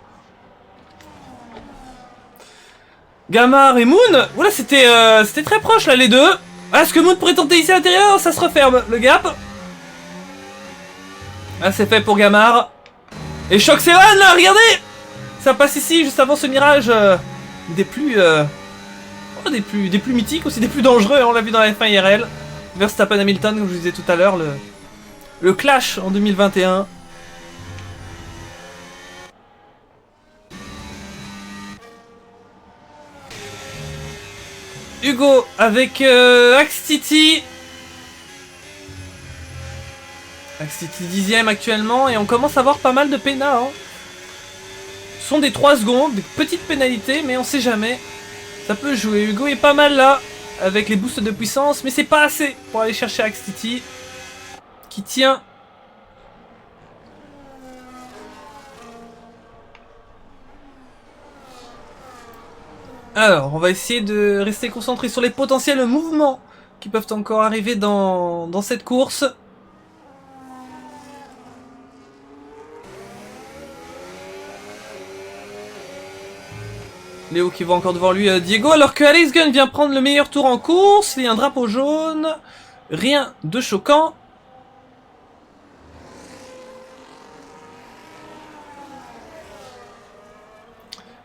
Gamar et Moon. Oula, c'était très proche là, les deux. Ah, est-ce que Moon pourrait tenter ici à l'intérieur? Ça se referme, le gap. Ah, c'est fait pour Gamar. Et Shock Seven, là, regardez. Ça passe ici, juste avant ce mirage des plus mythiques, aussi des plus dangereux, on l'a vu dans la F1 IRL. Verstappen Hamilton, comme je vous disais tout à l'heure, le clash en 2021. Hugo avec Axe Titi. Axe Titi 10ème actuellement, et on commence à avoir pas mal de pénats. Hein. Ce sont des 3 secondes, des petites pénalités, mais on sait jamais. Ça peut jouer. Hugo est pas mal là, avec les boosts de puissance, mais c'est pas assez pour aller chercher Axe Titi, qui tient. Alors, on va essayer de rester concentré sur les potentiels mouvements qui peuvent encore arriver dans cette course. Léo qui va encore devant lui Diego, alors que Alex Gunn vient prendre le meilleur tour en course. Il y a un drapeau jaune. Rien de choquant.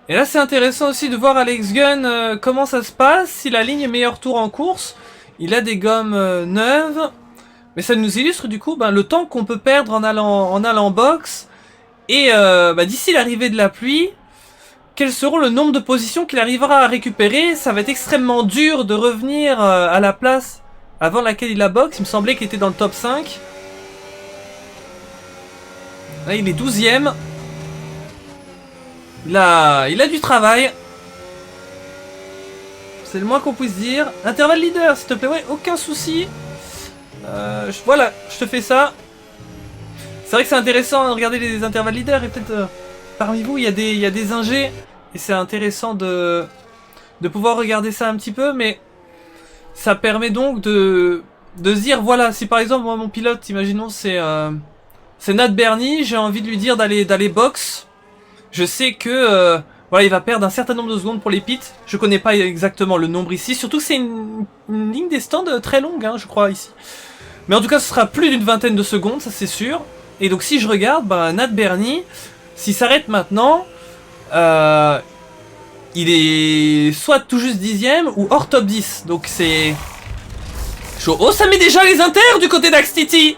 Et là c'est intéressant aussi de voir Alex Gunn comment ça se passe. S'il aligne meilleur tour en course, il a des gommes neuves. Mais ça nous illustre du coup le temps qu'on peut perdre en allant box. Et d'ici l'arrivée de la pluie, quels seront le nombre de positions qu'il arrivera à récupérer? Ça va être extrêmement dur de revenir à la place avant laquelle il a box. Il me semblait qu'il était dans le top 5. Là il est 12ème. Il a du travail. C'est le moins qu'on puisse dire. Intervalle leader, s'il te plaît. Ouais, aucun souci. Voilà, je te fais ça. C'est vrai que c'est intéressant de regarder les intervalles leaders. Et peut-être parmi vous, il y a des ingés. Et c'est intéressant de de pouvoir regarder ça un petit peu, mais ça permet donc de se dire, voilà, si par exemple, moi, mon pilote, imaginons, c'est Nat Bernie, j'ai envie de lui dire d'aller box, je sais que, voilà, il va perdre un certain nombre de secondes pour les pits, je connais pas exactement le nombre ici, surtout que c'est une ligne des stands très longue, hein, je crois, ici. Mais en tout cas, ce sera plus d'une vingtaine de secondes, ça c'est sûr. Et donc si je regarde, bah, Nat Bernie, s'il s'arrête maintenant, il est soit tout juste 10ème ou hors top 10. Donc c'est chaud. Oh, ça met déjà les inters du côté d'Axtiti.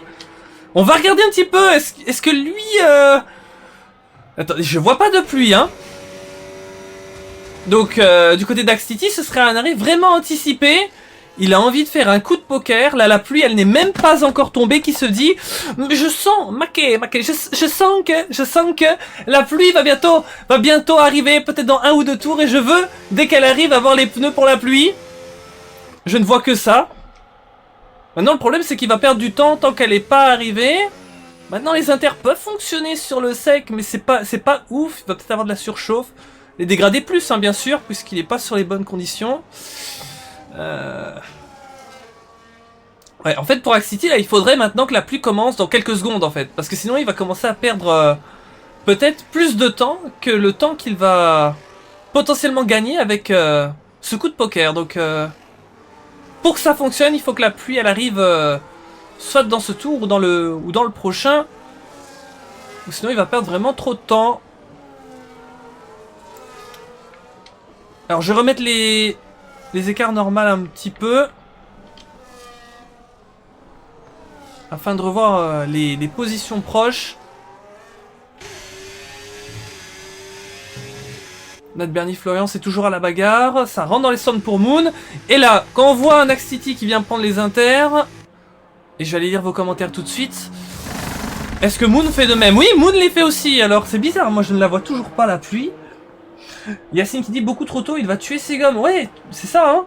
On va regarder un petit peu. Est-ce que lui... Attendez, je vois pas de pluie, hein. Donc du côté d'Axtiti, ce serait un arrêt vraiment anticipé. Il a envie de faire un coup de poker. Là, la pluie, elle n'est même pas encore tombée. Qui se dit, je sens, je sens que la pluie va bientôt arriver, peut-être dans 1 ou 2 tours. Et je veux, dès qu'elle arrive, avoir les pneus pour la pluie. Je ne vois que ça. Maintenant, le problème, c'est qu'il va perdre du temps tant qu'elle n'est pas arrivée. Maintenant, les inters peuvent fonctionner sur le sec, mais c'est pas ouf. Il va peut-être avoir de la surchauffe. Les dégradés plus, hein, bien sûr, puisqu'il n'est pas sur les bonnes conditions. Ouais, en fait pour Axtiti là il faudrait maintenant que la pluie commence dans quelques secondes en fait, parce que sinon il va commencer à perdre peut-être plus de temps que le temps qu'il va potentiellement gagner avec ce coup de poker. Donc pour que ça fonctionne il faut que la pluie elle arrive soit dans ce tour ou dans le prochain, ou sinon il va perdre vraiment trop de temps. Alors je vais remettre les écarts normaux un petit peu. Afin de revoir les positions proches. Nat Bernie Florian c'est toujours à la bagarre. Ça rentre dans les stands pour Moon. Et là, quand on voit un Axtiti qui vient prendre les inters. Et je vais aller lire vos commentaires tout de suite. Est-ce que Moon fait de même? Oui, Moon les fait aussi. Alors c'est bizarre, moi je ne la vois toujours pas la pluie. Yacine qui dit beaucoup trop tôt, il va tuer ses gommes. Ouais, c'est ça, hein.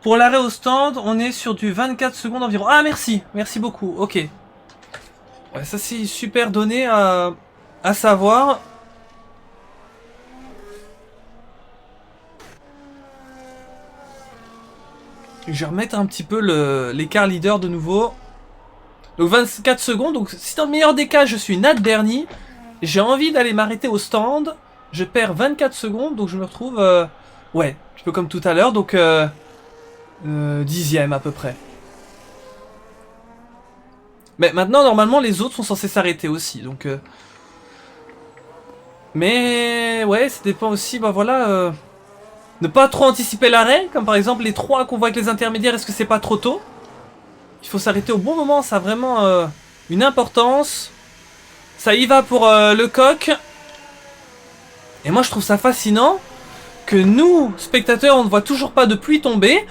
Pour l'arrêt au stand, on est sur du 24 secondes environ. Ah, merci. Merci beaucoup. Ok. Ouais, ça, c'est super donné à savoir. Je vais remettre un petit peu l'écart leader de nouveau. Donc 24 secondes. Donc si dans le meilleur des cas, je suis Nat Bernie, j'ai envie d'aller m'arrêter au stand. Je perds 24 secondes. Donc je me retrouve... ouais, un petit peu comme tout à l'heure. Donc... 10ème à peu près. Mais maintenant normalement les autres sont censés s'arrêter aussi donc mais ouais ça dépend aussi bah voilà ne pas trop anticiper l'arrêt comme par exemple les 3 qu'on voit avec les intermédiaires. Est-ce que c'est pas trop tôt? Il faut s'arrêter au bon moment, ça a vraiment une importance. Ça y va pour le coq. Et moi je trouve ça fascinant que nous, spectateurs, on ne voit toujours pas de pluie tomber,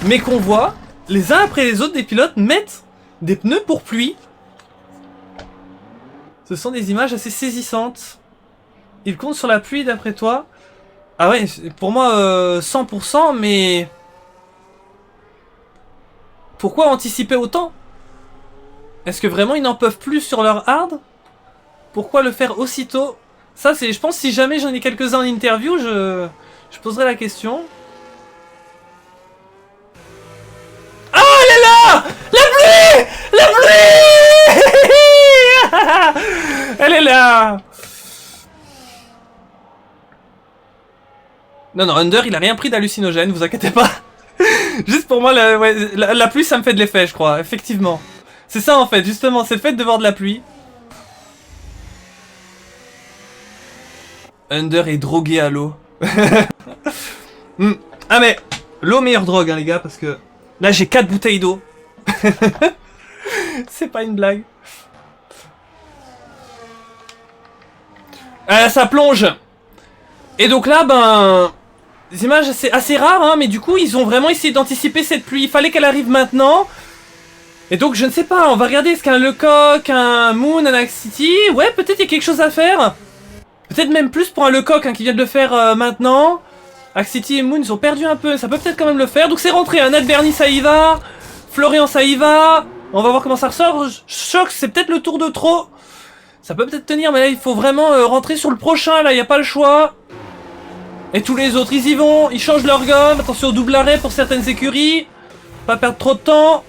mais qu'on voit, les uns après les autres, des pilotes mettre des pneus pour pluie. Ce sont des images assez saisissantes. Ils comptent sur la pluie d'après toi? Ah ouais, pour moi 100%, mais... pourquoi anticiper autant? Est-ce que vraiment ils n'en peuvent plus sur leur hard? Pourquoi le faire aussitôt? Ça c'est, je pense, si jamais j'en ai quelques-uns en interview, je poserai la question. Ah, elle est là! La pluie! La pluie! Elle est là! Non, non, Under, il a rien pris d'hallucinogène, vous inquiétez pas. Juste pour moi, la pluie, ça me fait de l'effet, je crois, effectivement. C'est ça, en fait, justement, c'est le fait de voir de la pluie. Under est drogué à l'eau. Ah mais l'eau meilleure drogue hein les gars parce que là j'ai 4 bouteilles d'eau. C'est pas une blague. Ça plonge. Et donc là ben des images assez rares hein, mais du coup ils ont vraiment essayé d'anticiper cette pluie. Il fallait qu'elle arrive maintenant. Et donc je ne sais pas, on va regarder est-ce qu'un Lecoq, un Moon, un Axtiti, ouais peut-être il y a quelque chose à faire. Peut-être même plus pour un Lecoq hein, qui vient de le faire maintenant. Axtiti et Moon ils ont perdu un peu, ça peut peut-être quand même le faire. Donc c'est rentré, un Nat Bernie ça y va. Florian ça y va. On va voir comment ça ressort. Choc, c'est peut-être le tour de trop. Ça peut peut-être tenir, mais là il faut vraiment rentrer sur le prochain, là il n'y a pas le choix. Et tous les autres, ils y vont, ils changent leur gomme. Attention au double arrêt pour certaines écuries. Pas perdre trop de temps.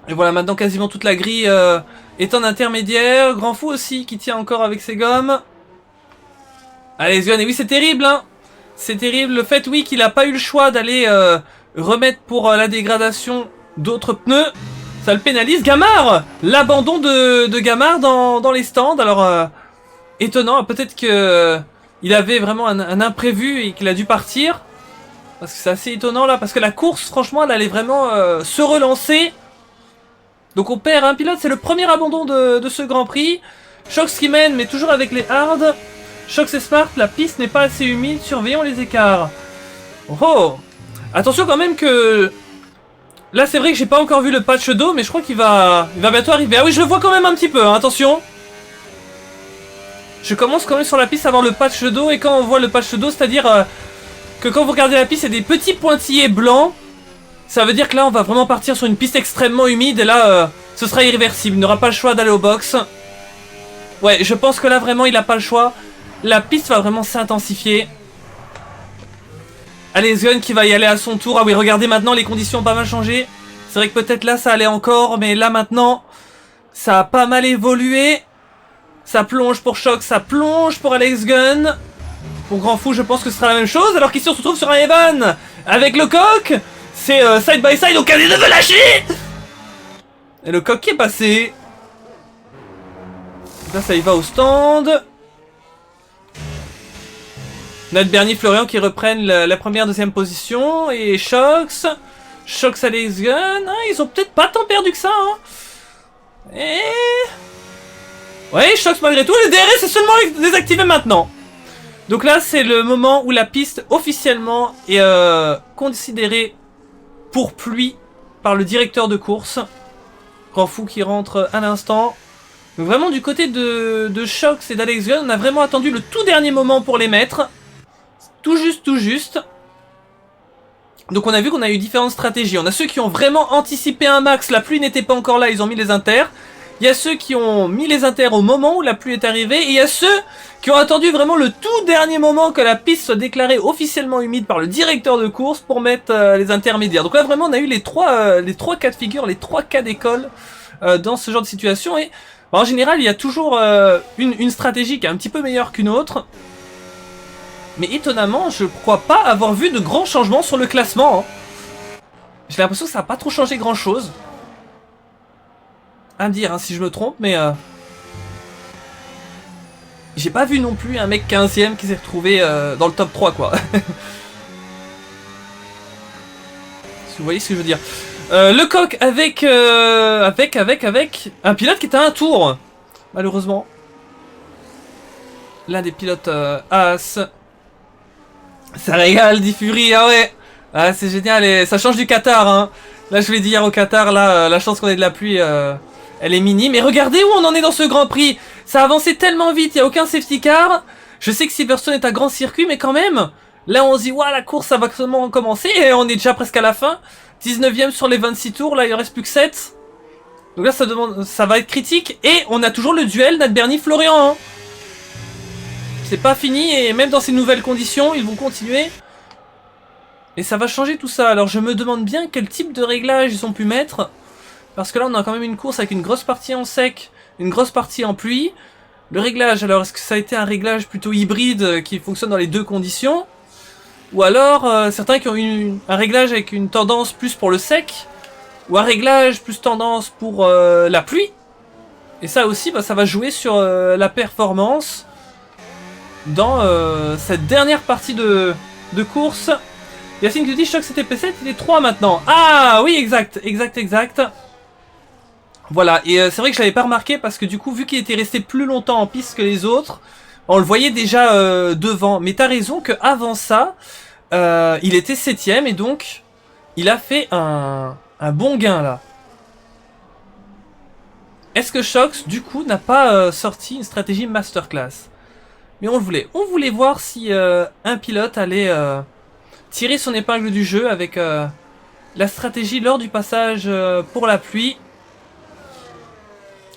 Et voilà, maintenant quasiment toute la grille est en intermédiaire. Grand Fou aussi qui tient encore avec ses gommes. Allez, Gun, et oui, c'est terrible, hein. C'est terrible. Le fait, oui, qu'il a pas eu le choix d'aller remettre pour la dégradation d'autres pneus. Ça le pénalise. Gamard, l'abandon de Gamard dans les stands. Alors, étonnant. Peut-être que il avait vraiment un imprévu et qu'il a dû partir. Parce que c'est assez étonnant, là. Parce que la course, franchement, elle allait vraiment se relancer. Donc on perd un pilote, c'est le premier abandon de ce Grand Prix. Shox qui mène, mais toujours avec les hards. Shox et Smart, la piste n'est pas assez humide, surveillons les écarts. Oh, attention quand même que... Là c'est vrai que j'ai pas encore vu le patch d'eau, mais je crois qu'il va bientôt arriver. Ah oui, je le vois quand même un petit peu, hein, attention. Je commence quand même sur la piste à voir le patch d'eau, et quand on voit le patch d'eau, c'est-à-dire que quand vous regardez la piste, il y a des petits pointillés blancs. Ça veut dire que là on va vraiment partir sur une piste extrêmement humide et là ce sera irréversible, il n'aura pas le choix d'aller au box. Ouais, je pense que là vraiment il n'a pas le choix. La piste va vraiment s'intensifier. Allez, Gun qui va y aller à son tour. Ah oui, regardez maintenant, les conditions ont pas mal changé. C'est vrai que peut-être là ça allait encore, mais là maintenant ça a pas mal évolué. Ça plonge pour Shox, ça plonge pour Alex Gun. Pour Grand Fou je pense que ce sera la même chose, alors qu'ici on se retrouve sur un Evan avec le coq. C'est side by side, aucun des deux veut lâcher. Et le coq qui est passé. Là ça y va au stand. Nat Bernie, Florian qui reprennent la première, deuxième position. Et Shox. Shox, Alex Gun. Ah, ils ont peut-être pas tant perdu que ça. Hein. Et... Ouais, Shox malgré tout. Le DRS est seulement désactivé maintenant. Donc là c'est le moment où la piste officiellement est considérée pour pluie par le directeur de course. Grand Fou qui rentre à l'instant. Donc vraiment du côté de Shox et d'Alex Gun, on a vraiment attendu le tout dernier moment pour les mettre. Tout juste, tout juste. Donc on a vu qu'on a eu différentes stratégies. On a ceux qui ont vraiment anticipé un max, la pluie n'était pas encore là, ils ont mis les inters. Il y a ceux qui ont mis les inters au moment où la pluie est arrivée. Et il y a ceux qui ont attendu vraiment le tout dernier moment que la piste soit déclarée officiellement humide par le directeur de course pour mettre les intermédiaires. Donc là vraiment on a eu les trois cas de figure, les trois cas d'école dans ce genre de situation. Et en général il y a toujours une stratégie qui est un petit peu meilleure qu'une autre. Mais étonnamment je crois pas avoir vu de grands changements sur le classement. Hein. J'ai l'impression que ça n'a pas trop changé grand chose. À me dire hein, si je me trompe, mais j'ai pas vu non plus un mec 15ème qui s'est retrouvé dans le top 3 quoi. Si vous voyez ce que je veux dire. Le coq avec un pilote qui était à un tour. Malheureusement. L'un des pilotes As. Ça régale, dit Fury, ah ouais. Ah c'est génial, et ça change du Qatar hein. Là je l'ai dit hier au Qatar, là la chance qu'on ait de la pluie... elle est minime, mais regardez où on en est dans ce Grand Prix. Ça a avancé tellement vite, il n'y a aucun safety car. Je sais que Silverstone est un grand circuit, mais quand même, là on se dit, ouais, la course ça va seulement commencer, et on est déjà presque à la fin. 19ème sur les 26 tours, là il en reste plus que 7. Donc là ça va être critique, et on a toujours le duel Nat Bernie Florian. Hein. C'est pas fini, et même dans ces nouvelles conditions, ils vont continuer. Et ça va changer tout ça, alors je me demande bien quel type de réglage ils ont pu mettre. Parce que là on a quand même une course avec une grosse partie en sec, une grosse partie en pluie. Le réglage, alors est-ce que ça a été un réglage plutôt hybride qui fonctionne dans les deux conditions? Ou alors certains qui ont eu un réglage avec une tendance plus pour le sec, ou un réglage plus tendance pour la pluie. Et ça aussi, bah, ça va jouer sur la performance dans cette dernière partie de course. Yacine qui dit Shox c'était P7, il est 3 maintenant. Ah oui, exact. Voilà, et c'est vrai que je l'avais pas remarqué parce que du coup, vu qu'il était resté plus longtemps en piste que les autres, on le voyait déjà devant. Mais t'as raison qu'avant ça, il était 7ème et donc il a fait un bon gain là. Est-ce que Shox, du coup, n'a pas sorti une stratégie masterclass? Mais on le voulait. On voulait voir si un pilote allait tirer son épingle du jeu avec la stratégie lors du passage pour la pluie.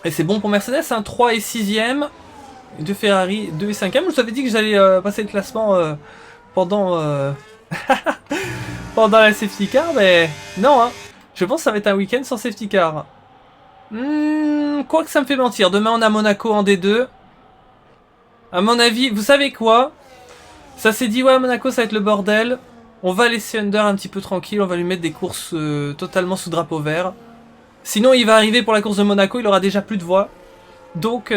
Et c'est bon pour Mercedes, hein, 3 et 6ème. Et deux Ferrari, 2 et 5ème. Je vous avais dit que j'allais passer le classement pendant, pendant la safety car, mais non, hein. Je pense que ça va être un week-end sans safety car. Quoi que ça me fait mentir. Demain, on a Monaco en D2. À mon avis, vous savez quoi? Ça s'est dit, ouais, Monaco, ça va être le bordel. On va laisser Under un petit peu tranquille. On va lui mettre des courses totalement sous drapeau vert. Sinon, il va arriver pour la course de Monaco. Il aura déjà plus de voix. Donc...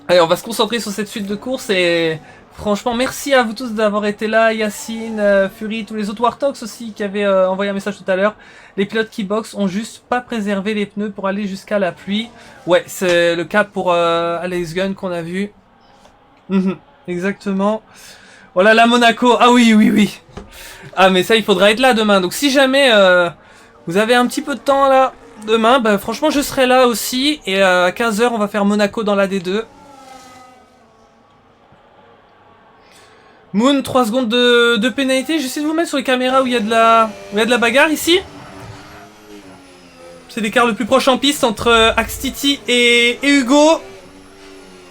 Allez, on va se concentrer sur cette suite de courses et franchement, merci à vous tous d'avoir été là. Yacine, Fury, tous les autres Warthogs aussi qui avaient envoyé un message tout à l'heure. Les pilotes qui boxent ont juste pas préservé les pneus pour aller jusqu'à la pluie. Ouais, c'est le cas pour Alex Gunn qu'on a vu. Exactement. Voilà la Monaco. Ah oui, oui, oui. Ah mais ça, il faudra être là demain. Donc si jamais vous avez un petit peu de temps là, demain, bah franchement, je serai là aussi. Et à 15 h, on va faire Monaco dans la D2. Moon, 3 secondes de pénalité. J'essaie de vous mettre sur les caméras où il y a de la bagarre ici. C'est l'écart le plus proche en piste entre Axtiti et Hugo.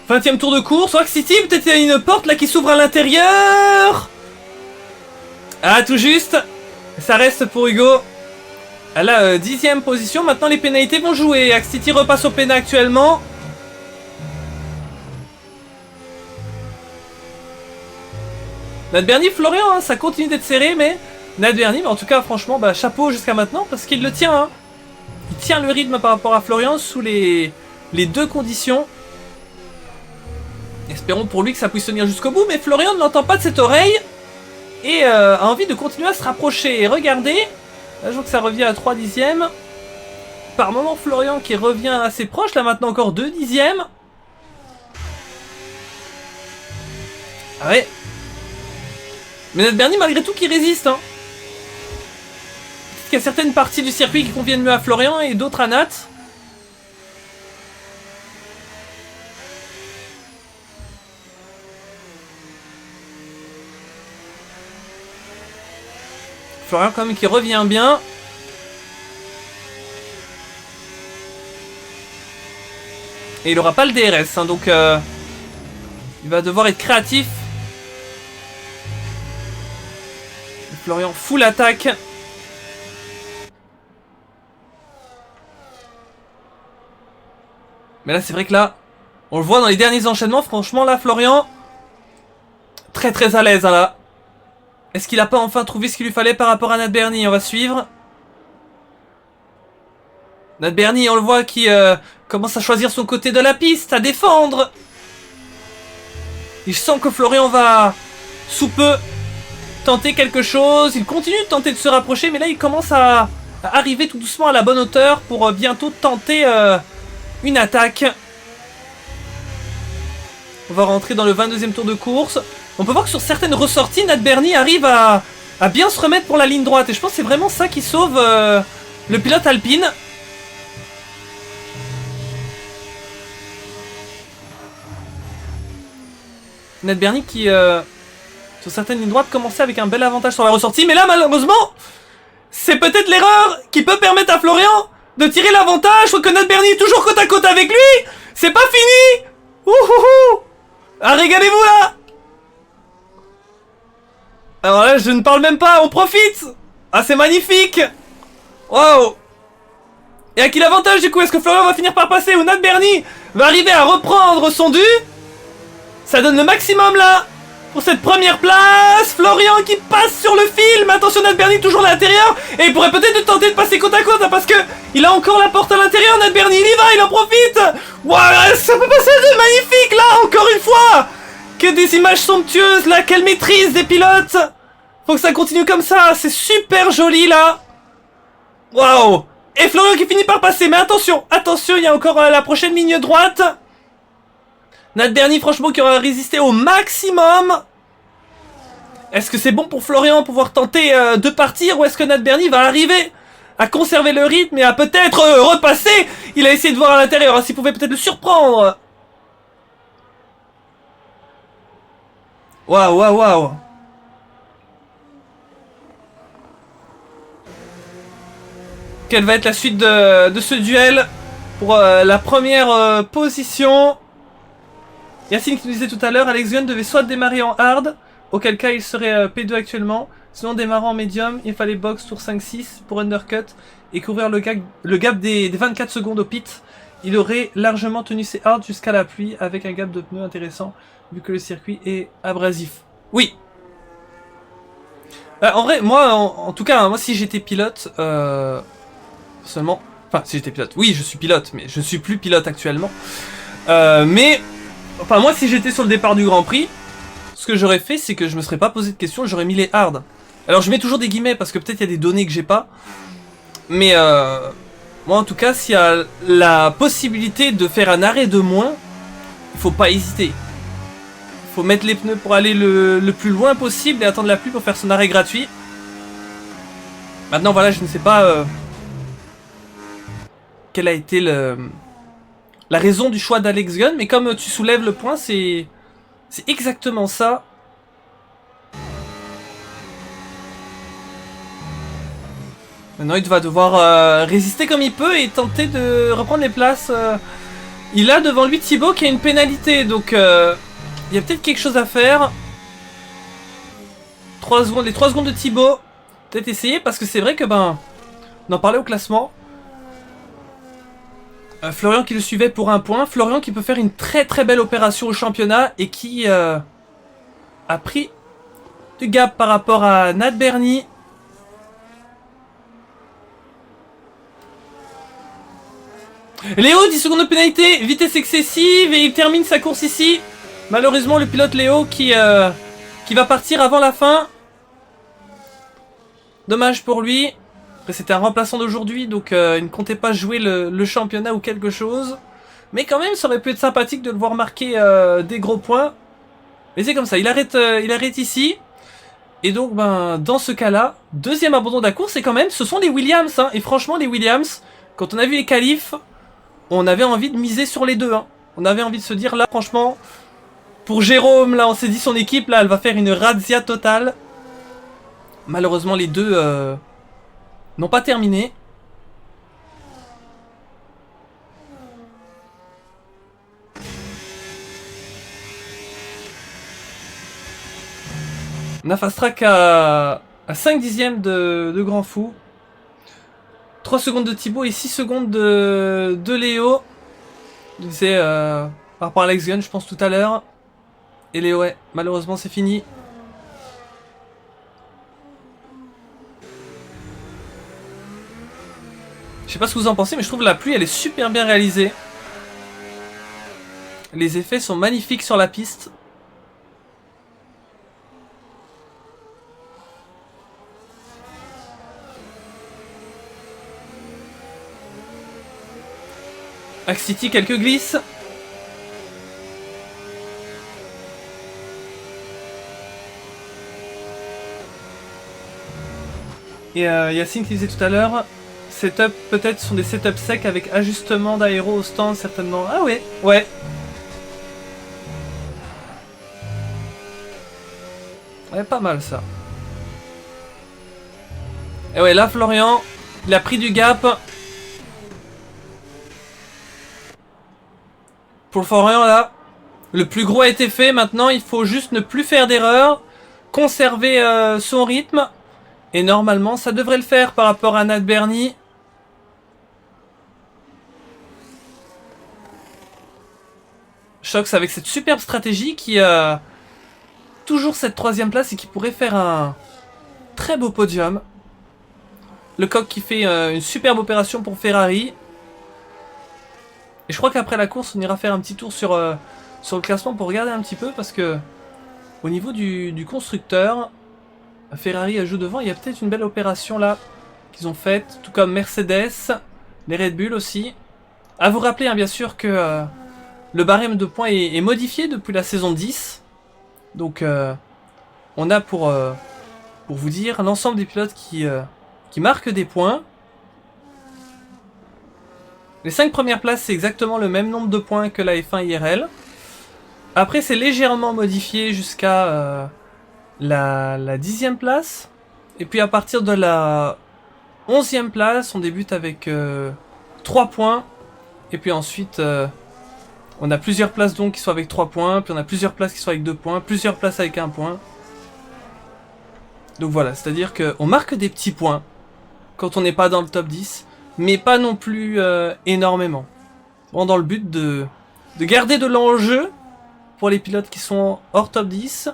20ème tour de course. Axtiti, peut-être il y a une porte là qui s'ouvre à l'intérieur. Ah, tout juste. Ça reste pour Hugo. À la 10ème position. Maintenant, les pénalités vont jouer. Axtiti repasse au pénal actuellement. Nat Bernie, Florian, hein, ça continue d'être serré, mais Nat Bernie, mais en tout cas, franchement, bah, chapeau jusqu'à maintenant, parce qu'il le tient. Hein. Il tient le rythme par rapport à Florian sous les deux conditions. Espérons pour lui que ça puisse tenir jusqu'au bout, mais Florian ne l'entend pas de cette oreille et a envie de continuer à se rapprocher. Et regardez, là, je vois que ça revient à 3 dixièmes. Par moment, Florian qui revient assez proche, là maintenant encore 2 dixièmes. Ah ouais. Mais Nat Bernie, malgré tout, qui résiste. Hein. Peut-être qu'il y a certaines parties du circuit qui conviennent mieux à Florian et d'autres à Nat. Florian quand même qui revient bien. Et il aura pas le DRS. Hein, donc il va devoir être créatif. Florian full attaque. Mais là c'est vrai que là, on le voit dans les derniers enchaînements, franchement là Florian, très très à l'aise hein, là. Est-ce qu'il a pas enfin trouvé ce qu'il lui fallait par rapport à Nat Bernie? On va suivre. Nat Bernie, on le voit qui commence à choisir son côté de la piste, à défendre. Il sent que Florian va sous peu tenter quelque chose. Il continue de tenter de se rapprocher, mais là il commence à arriver tout doucement à la bonne hauteur pour bientôt tenter une attaque. On va rentrer dans le 22e tour de course. On peut voir que sur certaines ressorties, Nat Bernie arrive à bien se remettre pour la ligne droite. Et je pense que c'est vraiment ça qui sauve le pilote alpine. Nat Bernie qui, sur certaines lignes droites, commençait avec un bel avantage sur la ressortie. Mais là, malheureusement, c'est peut-être l'erreur qui peut permettre à Florian de tirer l'avantage. Je crois que Nat Bernie est toujours côte à côte avec lui. C'est pas fini. Ouhouhou. Ah, régalez-vous là. Alors là, je ne parle même pas, on profite. Ah, c'est magnifique. Waouh. Et à qui l'avantage du coup? Est-ce que Florian va finir par passer ou Nat Bernie va arriver à reprendre son dû? Ça donne le maximum là pour cette première place. Florian qui passe sur le fil. Mais attention, Nat Bernie toujours à l'intérieur. Et il pourrait peut-être tenter de passer côte à côte hein, parce que il a encore la porte à l'intérieur. Nat Bernie, il y va, il en profite. Waouh, ça peut passer de magnifique là, encore une fois. Que des images somptueuses là, quelle maîtrise des pilotes. Faut que ça continue comme ça, c'est super joli là. Waouh. Et Florian qui finit par passer, mais attention, attention, il y a encore la prochaine ligne droite. Nat Bernie, franchement, qui aura résisté au maximum. Est-ce que c'est bon pour Florian pouvoir tenter de partir ou est-ce que Nat Bernie va arriver à conserver le rythme et à peut-être repasser? Il a essayé de voir à l'intérieur, hein, s'il pouvait peut-être le surprendre. Waouh, waouh, waouh. Quelle va être la suite de ce duel? pour la première position. Yacine qui nous disait tout à l'heure, Alex Gun devait soit démarrer en hard, auquel cas il serait P2 actuellement, sinon démarrer en medium, il fallait box tour 5-6 pour undercut et couvrir le gap des 24 secondes au pit. Il aurait largement tenu ses hards jusqu'à la pluie avec un gap de pneus intéressant vu que le circuit est abrasif. Oui. En vrai, moi, en tout cas, moi si j'étais pilote, seulement... Enfin, si j'étais pilote, oui je suis pilote, mais je suis plus pilote actuellement. Enfin moi si j'étais sur le départ du Grand Prix, ce que j'aurais fait c'est que je me serais pas posé de questions, j'aurais mis les hards. Alors je mets toujours des guillemets parce que peut-être il y a des données que j'ai pas. Mais moi en tout cas s'il y a la possibilité de faire un arrêt de moins, il faut pas hésiter. Il faut mettre les pneus pour aller le plus loin possible et attendre la pluie pour faire son arrêt gratuit. Maintenant voilà, je ne sais pas quelle a été la raison du choix d'Alex Gun, mais comme tu soulèves le point, c'est exactement ça. Maintenant, il va devoir résister comme il peut et tenter de reprendre les places. Il a devant lui Thibaut qui a une pénalité, donc il y a peut-être quelque chose à faire. 3 secondes, les 3 secondes de Thibaut. Peut-être essayer, parce que c'est vrai que on en parlait au classement. Florian qui le suivait pour 1 point. Florian qui peut faire une très très belle opération au championnat et qui a pris du gap par rapport à Nat Bernie. Léo, 10 secondes de pénalité, vitesse excessive et il termine sa course ici. Malheureusement le pilote Léo qui va partir avant la fin. Dommage pour lui. Après c'était un remplaçant d'aujourd'hui donc il ne comptait pas jouer le championnat ou quelque chose. Mais quand même ça aurait pu être sympathique de le voir marquer des gros points. Mais c'est comme ça, il arrête ici. Et donc dans ce cas là, deuxième abandon de la course et quand même ce sont les Williams hein. Et franchement les Williams, quand on a vu les qualifs, on avait envie de miser sur les deux hein. On avait envie de se dire là franchement, pour Jérôme là on s'est dit son équipe là elle va faire une razzia totale. Malheureusement les deux n'ont pas terminé. On a fast track à 5 dixièmes de Grand Fou. 3 secondes de Thibaut et 6 secondes de Léo. Je disais par rapport à Alex Gun je pense tout à l'heure. Et Léo ouais, malheureusement c'est fini. Je sais pas ce que vous en pensez mais je trouve que la pluie elle est super bien réalisée. Les effets sont magnifiques sur la piste. Axe City, quelques glisses. Et Yacine qui disait tout à l'heure, setup peut-être sont des setups secs avec ajustement d'aéro au stand certainement. Ah ouais, ouais. Ouais, pas mal ça. Et ouais, là Florian, il a pris du gap. Pour Florian là, le plus gros a été fait, maintenant il faut juste ne plus faire d'erreur, conserver son rythme, et normalement ça devrait le faire par rapport à Nat Bernie. Shox avec cette superbe stratégie qui a toujours cette 3ème place et qui pourrait faire un très beau podium. Le coq qui fait une superbe opération pour Ferrari. Et je crois qu'après la course, on ira faire un petit tour sur le classement pour regarder un petit peu parce que au niveau du constructeur, Ferrari joue devant. Il y a peut-être une belle opération là qu'ils ont faite, tout comme Mercedes, les Red Bull aussi. À vous rappeler hein, bien sûr que le barème de points est modifié depuis la saison 10. Donc on a pour vous dire l'ensemble des pilotes qui marquent des points. Les 5 premières places, c'est exactement le même nombre de points que la F1 IRL. Après, c'est légèrement modifié jusqu'à la 10e place. Et puis à partir de la 11e place, on débute avec 3 points. Et puis ensuite, on a plusieurs places donc qui sont avec 3 points, puis on a plusieurs places qui sont avec 2 points, plusieurs places avec 1 point. Donc voilà, c'est-à-dire qu'on marque des petits points quand on n'est pas dans le top 10, mais pas non plus énormément. Bon, dans le but de garder de l'enjeu pour les pilotes qui sont hors top 10,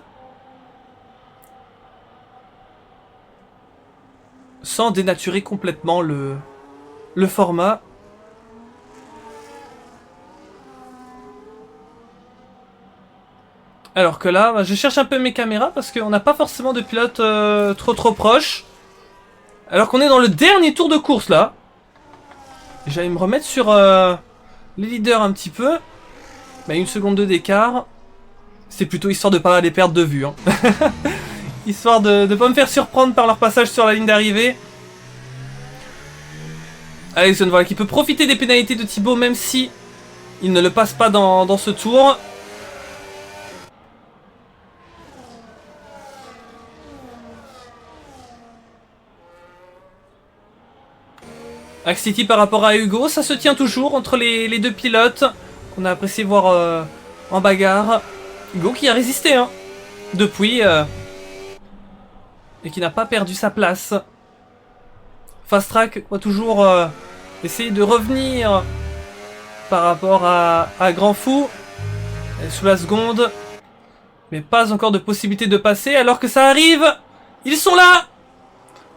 sans dénaturer complètement le format. Alors que là, bah, je cherche un peu mes caméras parce qu'on n'a pas forcément de pilote trop proche. Alors qu'on est dans le dernier tour de course là. J'allais me remettre sur les leaders un petit peu. Bah, 1 seconde 2 d'écart. C'est plutôt histoire de pas les perdre de vue. Hein. Histoire de ne pas me faire surprendre par leur passage sur la ligne d'arrivée. Alexson, voilà, qui peut profiter des pénalités de Thibaut même si il ne le passe pas dans ce tour. Axe City par rapport à Hugo, ça se tient toujours entre les deux pilotes qu'on a apprécié voir en bagarre. Hugo qui a résisté hein, depuis et qui n'a pas perdu sa place. Fast Track va toujours essayer de revenir par rapport à Grand Fou. Elle est sous la seconde, mais pas encore de possibilité de passer alors que ça arrive. Ils sont là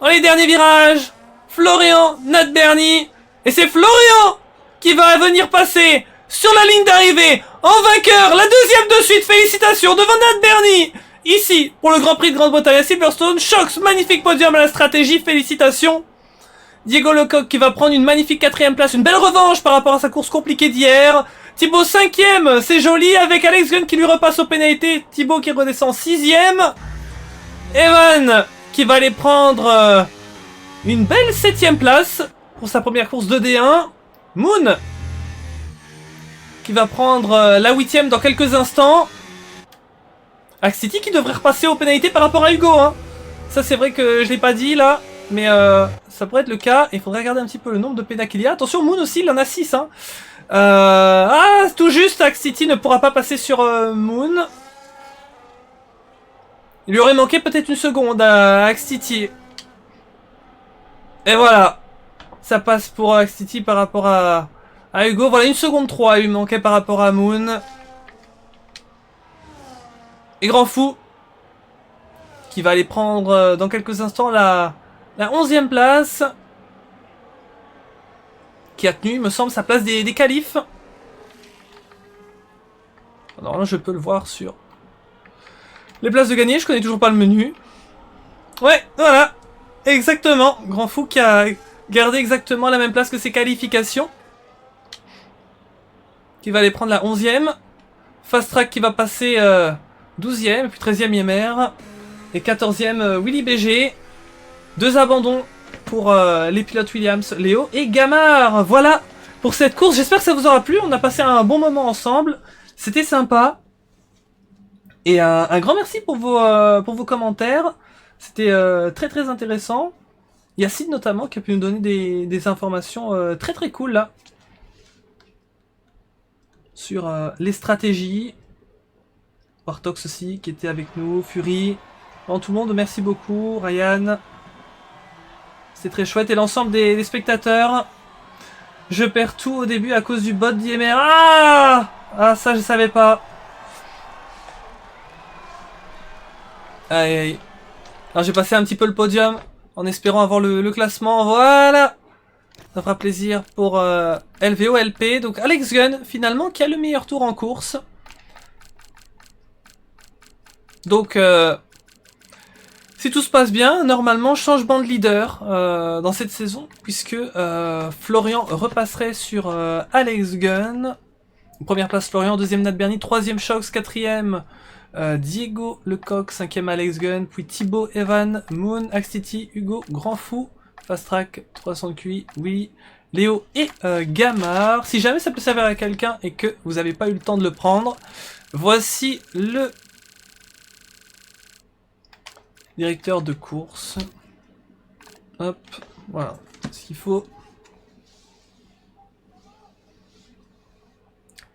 dans les derniers virages. Florian, Nat Bernie, et c'est Florian qui va venir passer sur la ligne d'arrivée en vainqueur, la deuxième de suite, félicitations devant Nat Bernie, ici pour le Grand Prix de Grande-Bretagne à Silverstone. Shox, magnifique podium à la stratégie, félicitations. Diego Lecoq qui va prendre une magnifique 4ème place, une belle revanche par rapport à sa course compliquée d'hier. Thibaut 5ème, c'est joli avec Alex Gunn qui lui repasse aux pénalités, Thibaut qui redescend 6ème. Evan qui va aller prendre... une belle 7ème place pour sa première course de D1. Moon qui va prendre la 8ème dans quelques instants. Axe City qui devrait repasser aux pénalités par rapport à Hugo. Hein. Ça c'est vrai que je l'ai pas dit là. Mais ça pourrait être le cas. Il faudrait regarder un petit peu le nombre de pénalités qu'il y a. Attention, Moon aussi il en a 6. Hein. Ah tout juste, Axe City ne pourra pas passer sur Moon. Il lui aurait manqué peut-être 1 seconde à Axe City. Et voilà, ça passe pour Axe City par rapport à Hugo. Voilà, 1 seconde 3 il manquait par rapport à Moon. Et Grand Fou qui va aller prendre dans quelques instants la 11ème place. Qui a tenu, il me semble, sa place des qualifs. Alors là, je peux le voir sur les places de gagner. Je connais toujours pas le menu. Ouais, voilà. Exactement, Grand Fou qui a gardé exactement la même place que ses qualifications. Qui va aller prendre la 11ème. Fast Track qui va passer 12ème, puis 13ème IMR. Et 14ème Willy BG. 2 abandons pour les pilotes Williams, Léo et Gamard. Voilà pour cette course, j'espère que ça vous aura plu. On a passé un bon moment ensemble. C'était sympa. Et un grand merci pour vos commentaires. C'était très intéressant. Yacine notamment qui a pu nous donner des informations très cool là. Sur les stratégies. Ortox aussi qui était avec nous. Fury. Bon, tout le monde, merci beaucoup. Ryan. C'est très chouette. Et l'ensemble des spectateurs. Je perds tout au début à cause du bot d'IMR. Ah, ça je savais pas. Aïe. Alors j'ai passé un petit peu le podium en espérant avoir le classement. Voilà. Ça fera plaisir pour LVO-LP. Donc Alex Gunn finalement qui a le meilleur tour en course. Donc si tout se passe bien, normalement changement de leader dans cette saison. Puisque Florian repasserait sur Alex Gunn. Première place Florian, deuxième Nat Bernie, troisième Shox, quatrième Diego Lecoq, 5ème Alex Gunn, puis Thibaut, Evan, Moon, Axe City, Hugo, Grand Fou, Fast Track, 300 QI, Willy, Léo et Gamard. Si jamais ça peut servir à quelqu'un et que vous n'avez pas eu le temps de le prendre, voici le directeur de course. Hop, voilà ce qu'il faut.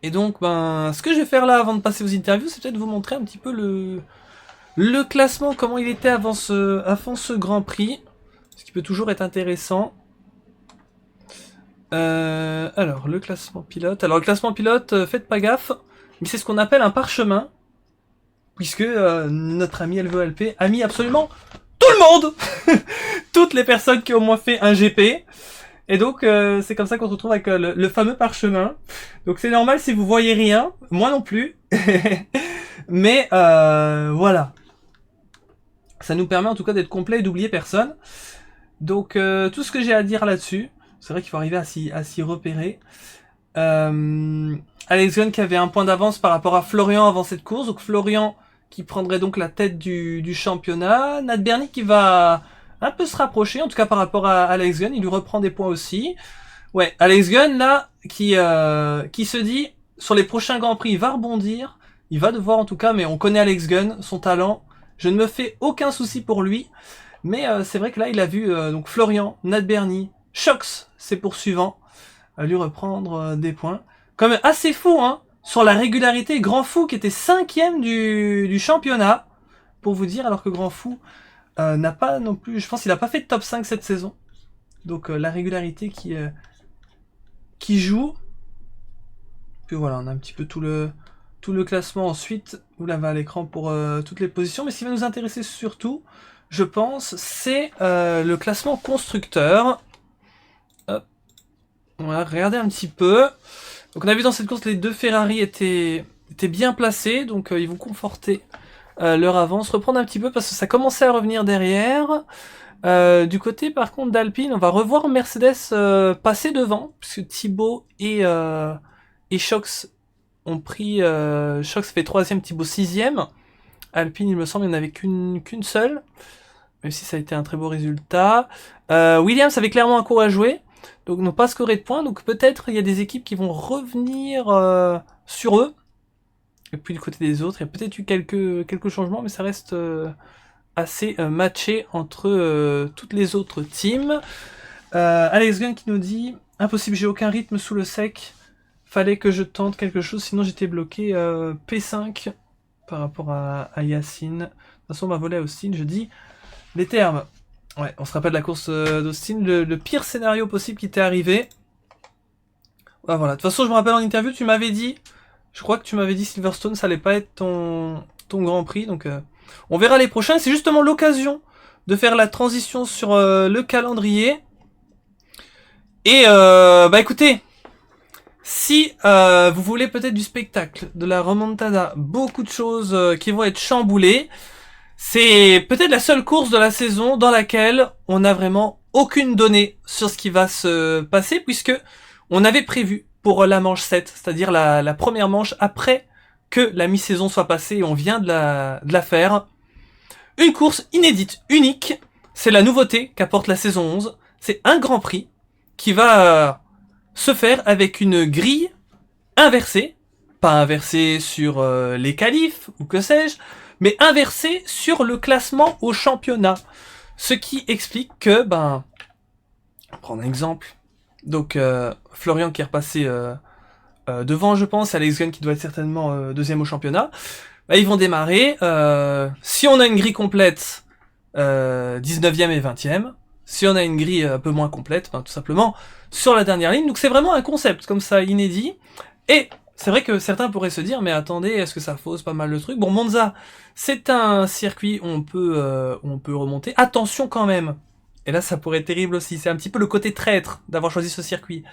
Et donc, ben, ce que je vais faire là avant de passer aux interviews, c'est peut-être vous montrer un petit peu le classement, comment il était avant ce Grand Prix. Ce qui peut toujours être intéressant. Alors, le classement pilote. Alors, le classement pilote, faites pas gaffe, mais c'est ce qu'on appelle un parchemin. Puisque notre ami LVLP a mis absolument tout le monde toutes les personnes qui ont au moins fait un GP. Et donc, c'est comme ça qu'on se retrouve avec le fameux parchemin. Donc, c'est normal si vous voyez rien. Moi non plus. Mais, voilà. Ça nous permet en tout cas d'être complet et d'oublier personne. Donc, tout ce que j'ai à dire là-dessus, c'est vrai qu'il faut arriver à s'y repérer. Alex Gunn qui avait un point d'avance par rapport à Florian avant cette course. Donc, Florian qui prendrait donc la tête du championnat. Nat Bernie qui va un peu se rapprocher, en tout cas par rapport à Alex Gunn, il lui reprend des points aussi. Ouais, Alex Gunn là, qui se dit, sur les prochains Grands Prix, il va rebondir, il va devoir en tout cas, mais on connaît Alex Gunn, son talent, je ne me fais aucun souci pour lui, mais c'est vrai que là il a vu donc Florian, Nat Bernie, Shox, ses poursuivants, lui reprendre des points. Quand même assez fou, hein, sur la régularité, Grand Fou qui était 5ème du championnat, pour vous dire, alors que Grand Fou n'a pas non plus, je pense qu'il n'a pas fait de top 5 cette saison. Donc la régularité qui joue. Puis voilà, on a un petit peu tout le classement ensuite. Vous l'avez à l'écran pour toutes les positions. Mais ce qui va nous intéresser surtout, je pense, c'est le classement constructeur. Hop. Voilà, regardez un petit peu. Donc on a vu dans cette course les deux Ferrari étaient bien placés, donc ils vont conforter leur avance, reprendre un petit peu parce que ça commençait à revenir derrière. Du côté par contre d'Alpine, on va revoir Mercedes passer devant, puisque Thibaut et Shox ont pris... Shox fait 3ème, Thibaut 6ème. Alpine, il me semble, il n'y en avait qu'une seule, même si ça a été un très beau résultat. Williams avait clairement un coup à jouer, donc n'ont pas scoré de points, donc peut-être il y a des équipes qui vont revenir sur eux. Et puis du côté des autres, il y a peut-être eu quelques changements, mais ça reste assez matché entre toutes les autres teams. Alex Gunn qui nous dit « Impossible, j'ai aucun rythme sous le sec. Fallait que je tente quelque chose, sinon j'étais bloqué P5 par rapport à Yacine. De toute façon, on m'a volé à Austin, je dis les termes. » Ouais, on se rappelle de la course d'Austin, le pire scénario possible qui t'est arrivé. Ouais, voilà. De toute façon, je me rappelle en interview, tu m'avais dit... Je crois que tu m'avais dit Silverstone, ça allait pas être ton Grand Prix, donc on verra les prochains. C'est justement l'occasion de faire la transition sur le calendrier. Et bah écoutez, si vous voulez peut-être du spectacle, de la remontada, beaucoup de choses qui vont être chamboulées, c'est peut-être la seule course de la saison dans laquelle on n'a vraiment aucune donnée sur ce qui va se passer, puisque on avait prévu pour la manche 7, c'est-à-dire la première manche après que la mi-saison soit passée, et on vient de la faire. Une course inédite, unique, c'est la nouveauté qu'apporte la saison 11, c'est un Grand Prix qui va se faire avec une grille inversée, pas inversée sur les qualifs, ou que sais-je, mais inversée sur le classement au championnat. Ce qui explique que, on va prendre un exemple. Donc Florian qui est repassé devant, je pense, Alex Gunn qui doit être certainement deuxième au championnat. Bah, ils vont démarrer. Si on a une grille complète, 19e et 20e. Si on a une grille un peu moins complète, tout simplement sur la dernière ligne. Donc c'est vraiment un concept comme ça inédit. Et c'est vrai que certains pourraient se dire, mais attendez, est-ce que ça fausse pas mal le truc? Bon, Monza, c'est un circuit où on peut remonter. Attention quand même. Et là, ça pourrait être terrible aussi. C'est un petit peu le côté traître d'avoir choisi ce circuit.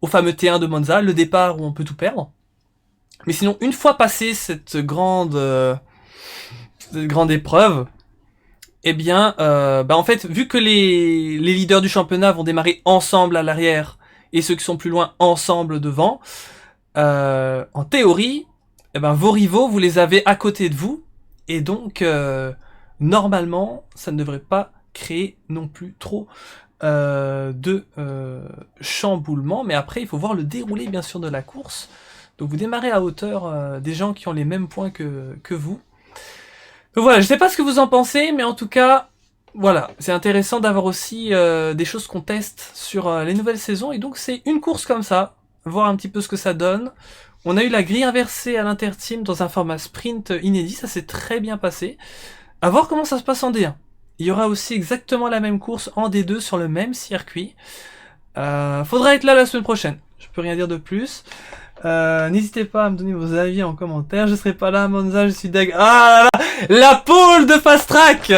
Au fameux T1 de Monza, le départ où on peut tout perdre. Mais sinon, une fois passé cette grande épreuve, eh bien, en fait, vu que les leaders du championnat vont démarrer ensemble à l'arrière et ceux qui sont plus loin ensemble devant, en théorie, vos rivaux, vous les avez à côté de vous, et donc, normalement, ça ne devrait pas créer non plus trop de chamboulement, mais après il faut voir le déroulé bien sûr de la course. Donc vous démarrez à hauteur des gens qui ont les mêmes points que vous. Donc voilà, je sais pas ce que vous en pensez, mais en tout cas, voilà, c'est intéressant d'avoir aussi des choses qu'on teste sur les nouvelles saisons, et donc c'est une course comme ça, voir un petit peu ce que ça donne. On a eu la grille inversée à l'interteam dans un format sprint inédit, ça s'est très bien passé. À voir comment ça se passe en D1. Il y aura aussi exactement la même course en D2 sur le même circuit. Faudra être là la semaine prochaine. Je peux rien dire de plus. N'hésitez pas à me donner vos avis en commentaire. Je serai pas là à Monza, je suis deg. Ah là là, la pole de Fast Track.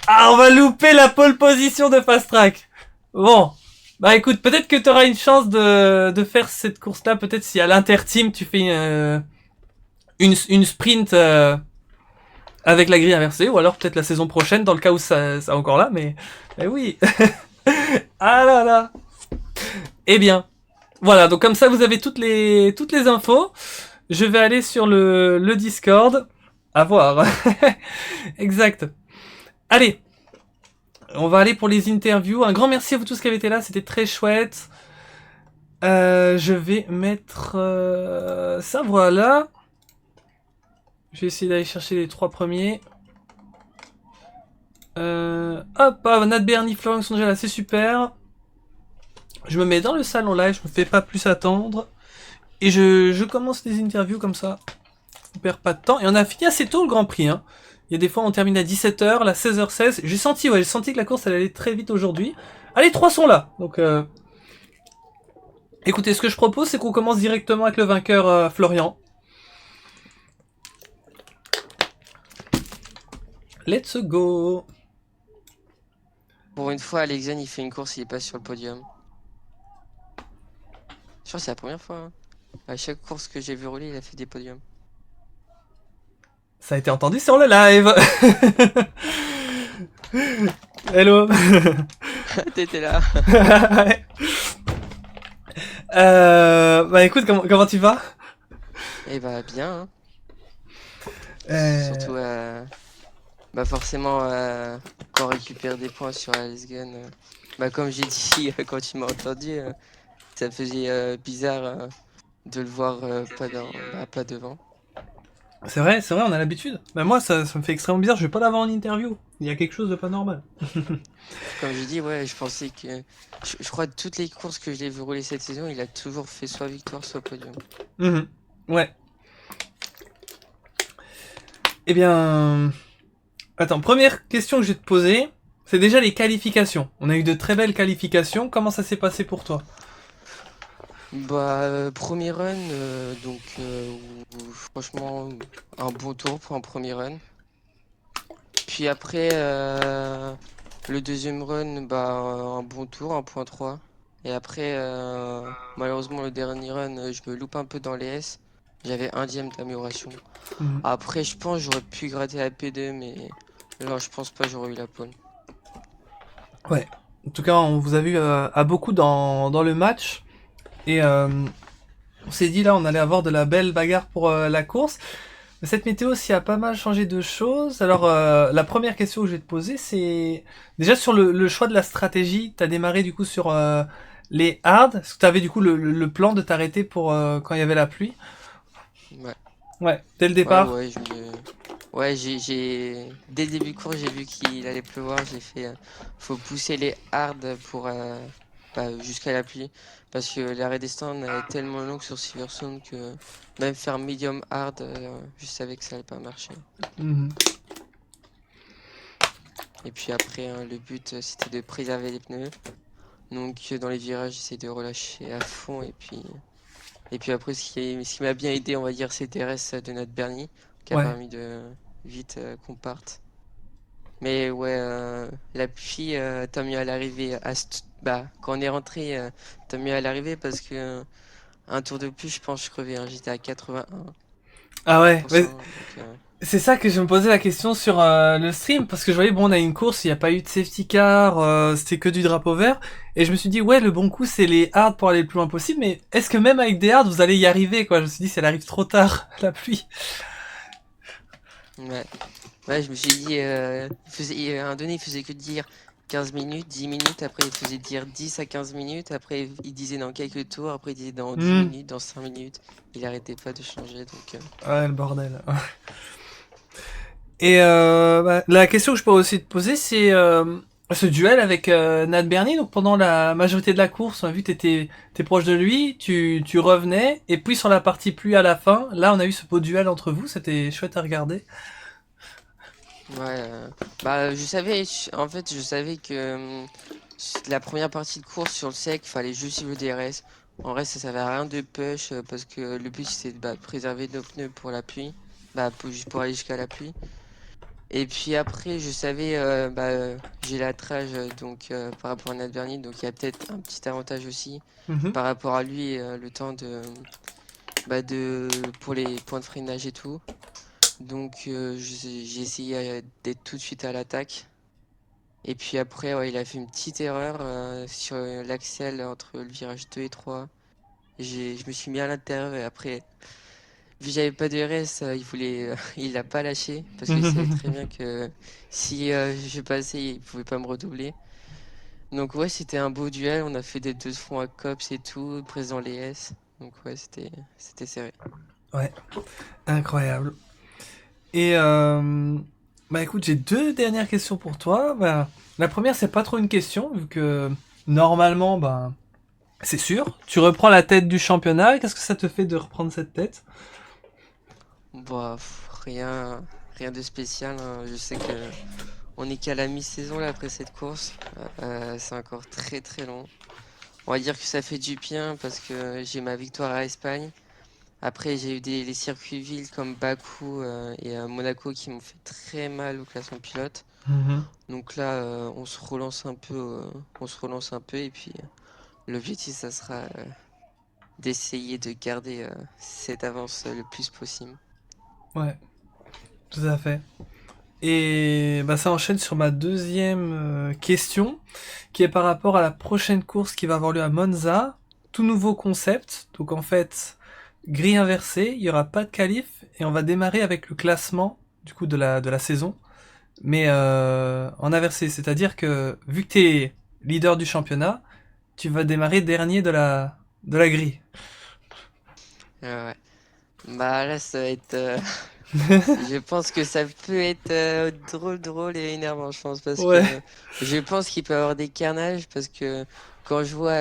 Ah, on va louper la pole position de Fast Track. Bon. Bah écoute, peut-être que tu auras une chance de faire cette course-là. Peut-être si à l'interteam tu fais une sprint avec la grille inversée, ou alors peut-être la saison prochaine dans le cas où ça est encore là. Mais oui. Ah là là. Eh bien, voilà. Donc comme ça, vous avez toutes les infos. Je vais aller sur le Discord. À voir. Exact. Allez. On va aller pour les interviews. Un grand merci à vous tous qui avez été là, c'était très chouette. Je vais mettre ça, voilà. Je vais essayer d'aller chercher les 3 premiers. Hop, Nat Bernie, Florence sont déjà là, c'est super. Je me mets dans le salon live, je me fais pas plus attendre. Et je commence les interviews comme ça. On perd pas de temps. Et on a fini assez tôt le Grand Prix, hein. Il y a des fois on termine à 17h, là 16h16. J'ai senti que la course elle allait très vite aujourd'hui. Allez, 3 sont là. Donc écoutez, ce que je propose c'est qu'on commence directement avec le vainqueur Florian. Let's go. Pour une fois, Alexan il fait une course, il est pas sur le podium. Je crois que c'est la première fois. Hein. À chaque course que j'ai vu rouler, il a fait des podiums. Ça a été entendu sur le live. Hello. T'étais là. Bah écoute, comment tu vas? Eh bah bien. Hein. Surtout, bah forcément, quand on récupère des points sur Alexan, bah comme j'ai dit quand tu m'as entendu, ça faisait bizarre de le voir pas devant. C'est vrai, on a l'habitude. Bah moi, ça me fait extrêmement bizarre, je vais pas l'avoir en interview. Il y a quelque chose de pas normal. Comme j'ai dit, ouais, je pensais que... Je crois que toutes les courses que je l'ai vu rouler cette saison, il a toujours fait soit victoire, soit podium. Ouais. Eh bien... Attends, première question que je vais te poser, c'est déjà les qualifications. On a eu de très belles qualifications, comment ça s'est passé pour toi? Bah, premier run, donc franchement, un bon tour pour un premier run. Puis après, le deuxième run, bah, un bon tour, 1.3. Et après, malheureusement, le dernier run, je me loupe un peu dans les S. J'avais 1 dixième d'amélioration. Après, je pense j'aurais pu gratter la P2, mais là, je pense pas j'aurais eu la pole. Ouais. En tout cas, on vous a vu à beaucoup dans le match. Et on s'est dit là, on allait avoir de la belle bagarre pour la course. Mais cette météo aussi a pas mal changé de choses. Alors, la première question que je vais te poser, c'est déjà sur le choix de la stratégie. T'as démarré du coup sur les hards. Est-ce que t'avais du coup le plan de t'arrêter pour quand il y avait la pluie? Ouais. Ouais, dès le départ. Ouais, dès le début de cours, j'ai vu qu'il allait pleuvoir. J'ai fait, faut pousser les hards pour jusqu'à la pluie, parce que l'arrêt des stands est tellement long sur Silverstone que même faire medium hard, je savais que ça allait pas marcher. Et puis après, le but c'était de préserver les pneus. Donc dans les virages, j'essaie de relâcher à fond et puis après, ce qui m'a bien aidé, on va dire, c'est DRS de notre Bernie, qui a permis de vite qu'on parte. Mais ouais, la pluie, tant mieux à l'arrivée. Quand on est rentré, tant mieux à l'arrivée parce que un tour de plus, je pense que je crevais. Hein, j'étais à 81. Ah ouais, Donc, c'est ça que je me posais la question sur le stream, parce que je voyais, bon, on a une course, il n'y a pas eu de safety car, c'était que du drapeau vert, et je me suis dit, ouais, le bon coup, c'est les hards pour aller le plus loin possible, mais est-ce que même avec des hards, vous allez y arriver, quoi? Je me suis dit, ça arrive trop tard, la pluie. Ouais, je me suis dit, à un moment donné, il faisait que dire 15 minutes, 10 minutes, après il faisait dire 10 à 15 minutes, après il disait dans quelques tours, après il disait dans 10 minutes, dans 5 minutes, il arrêtait pas de changer, donc... Ouais, le bordel. Et la question que je peux aussi te poser, c'est Ce duel avec Nat Bernie, donc pendant la majorité de la course, on a vu que t'es proche de lui, tu revenais, et puis sur la partie pluie à la fin, là on a eu ce beau duel entre vous, c'était chouette à regarder. Ouais, bah en fait, je savais que la première partie de course sur le sec, fallait juste suivre le DRS. En vrai, ça servait à rien de push parce que le but c'était de préserver nos pneus pour la pluie, juste pour aller jusqu'à la pluie. Et puis après, je savais, j'ai la trage donc par rapport à Nat Bernie, donc il y a peut-être un petit avantage aussi Mhm. par rapport à lui, le temps pour les points de freinage et tout. Donc j'ai essayé d'être tout de suite à l'attaque. Et puis après, ouais, il a fait une petite erreur sur l'axel entre le virage 2 et 3. Je me suis mis à l'intérieur et après, vu que j'avais pas de RS, il l'a pas lâché parce qu'il savait très bien que si je passais, il pouvait pas me redoubler. Donc ouais, c'était un beau duel. On a fait des deux fronts à cops et tout, présent les S. Donc ouais, c'était serré. Ouais, incroyable. Et bah écoute, j'ai deux dernières questions pour toi. Bah, la première, c'est pas trop une question, vu que normalement, bah, c'est sûr. Tu reprends la tête du championnat. Qu'est-ce que ça te fait de reprendre cette tête? Bah, rien de spécial, hein. Je sais que on est qu'à la mi-saison là après cette course. C'est encore très très long. On va dire que ça fait du bien parce que j'ai ma victoire à Espagne. Après, j'ai eu les circuits villes comme Bakou et Monaco qui m'ont fait très mal au classement pilote. Mhm. Donc là, on se relance un peu et puis l'objectif, ça sera d'essayer de garder cette avance le plus possible. Ouais, tout à fait. Et bah, ça enchaîne sur ma deuxième question, qui est par rapport à la prochaine course qui va avoir lieu à Monza. Tout nouveau concept. Donc en fait, grille inversée, il y aura pas de qualif et on va démarrer avec le classement du coup de la saison, mais en inversé. C'est-à-dire que vu que t'es leader du championnat, tu vas démarrer dernier de la grille. Ouais. Bah là, ça va être. Je pense que ça peut être drôle et énervant, je pense, parce Ouais. que je pense qu'il peut y avoir des carnages, parce que quand je vois,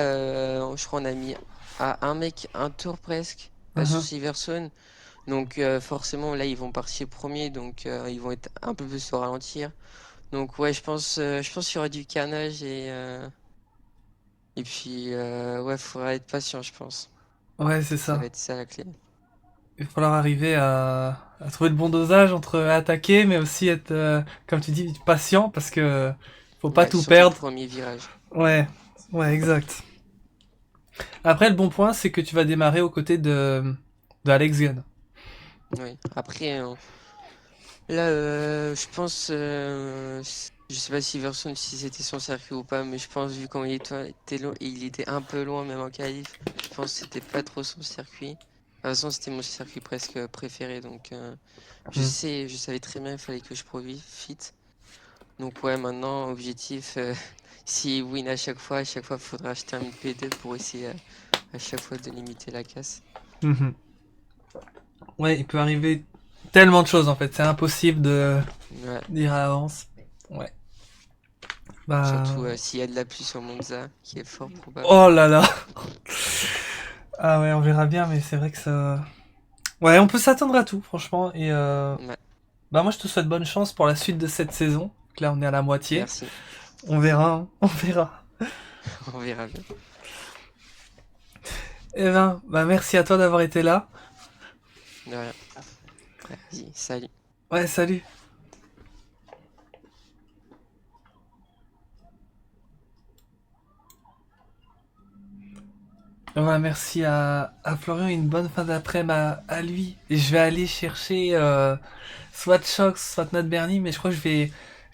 je crois on a mis à un mec un tour presque sur Mhm. Silverstone, donc forcément là ils vont partir premier, donc ils vont être un peu plus se ralentir. Donc ouais, je pense qu'il y aura du carnage et puis ouais, faudra être patient, je pense. Ouais, c'est Ça va ça. être ça la clé. Il va falloir arriver à trouver le bon dosage entre attaquer, mais aussi être, comme tu dis, patient, parce que faut pas Ouais, tout surtout le perdre. premier virage. Ouais, ouais, exact. Après, le bon point, c'est que tu vas démarrer aux côtés de Alex Gunn. Oui. Après, là, je pense, je sais pas si Verson si c'était son circuit ou pas, mais je pense vu quand il était un peu loin même en qualif, je pense que c'était pas trop son circuit. De toute façon, c'était mon circuit presque préféré, donc Hmm. je savais très bien qu'il fallait que je profite. Donc ouais, maintenant, objectif, si win à chaque fois, il faudra acheter un P2 pour essayer à chaque fois de limiter la casse. Mhm. Ouais, il peut arriver tellement de choses en fait, c'est impossible de Ouais, dire à l'avance. Ouais. Bah. surtout s'il y a de la pluie sur Monza, qui est fort probable. Oh là là! Ah ouais, on verra bien, mais c'est vrai que ça. Ouais, on peut s'attendre à tout, franchement. Et Ouais, bah, moi, je te souhaite bonne chance pour la suite de cette saison. Donc là, on est à la moitié. merci. On verra, hein, on verra. On verra bien. Eh ben, bah, merci à toi d'avoir été là. De rien. Vas-y, salut. Ouais, salut. Ouais, merci à Florian, une bonne fin d'après-midi à lui. Et je vais aller chercher soit Shox, soit Nat Bernie, mais je crois que je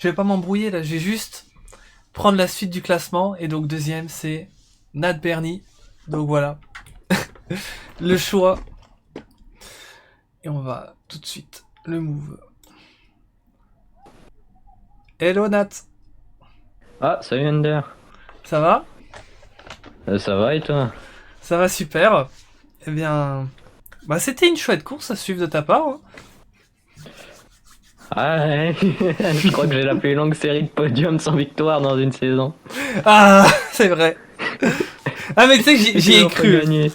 vais pas m'embrouiller là. Je vais juste prendre la suite du classement. Et donc, deuxième, c'est Nat Bernie. Donc voilà, le choix. Et on va tout de suite le move. Hello Nat, Ah, salut Ender. ça va? Ça va et toi? Ça va super. Eh bien, bah c'était une chouette course à suivre de ta part, hein. Ah ouais, je crois que j'ai la plus longue série de podiums sans victoire dans une saison. Ah, c'est vrai. Ah, mais tu sais que j'y ai Toujours pas cru. gagné.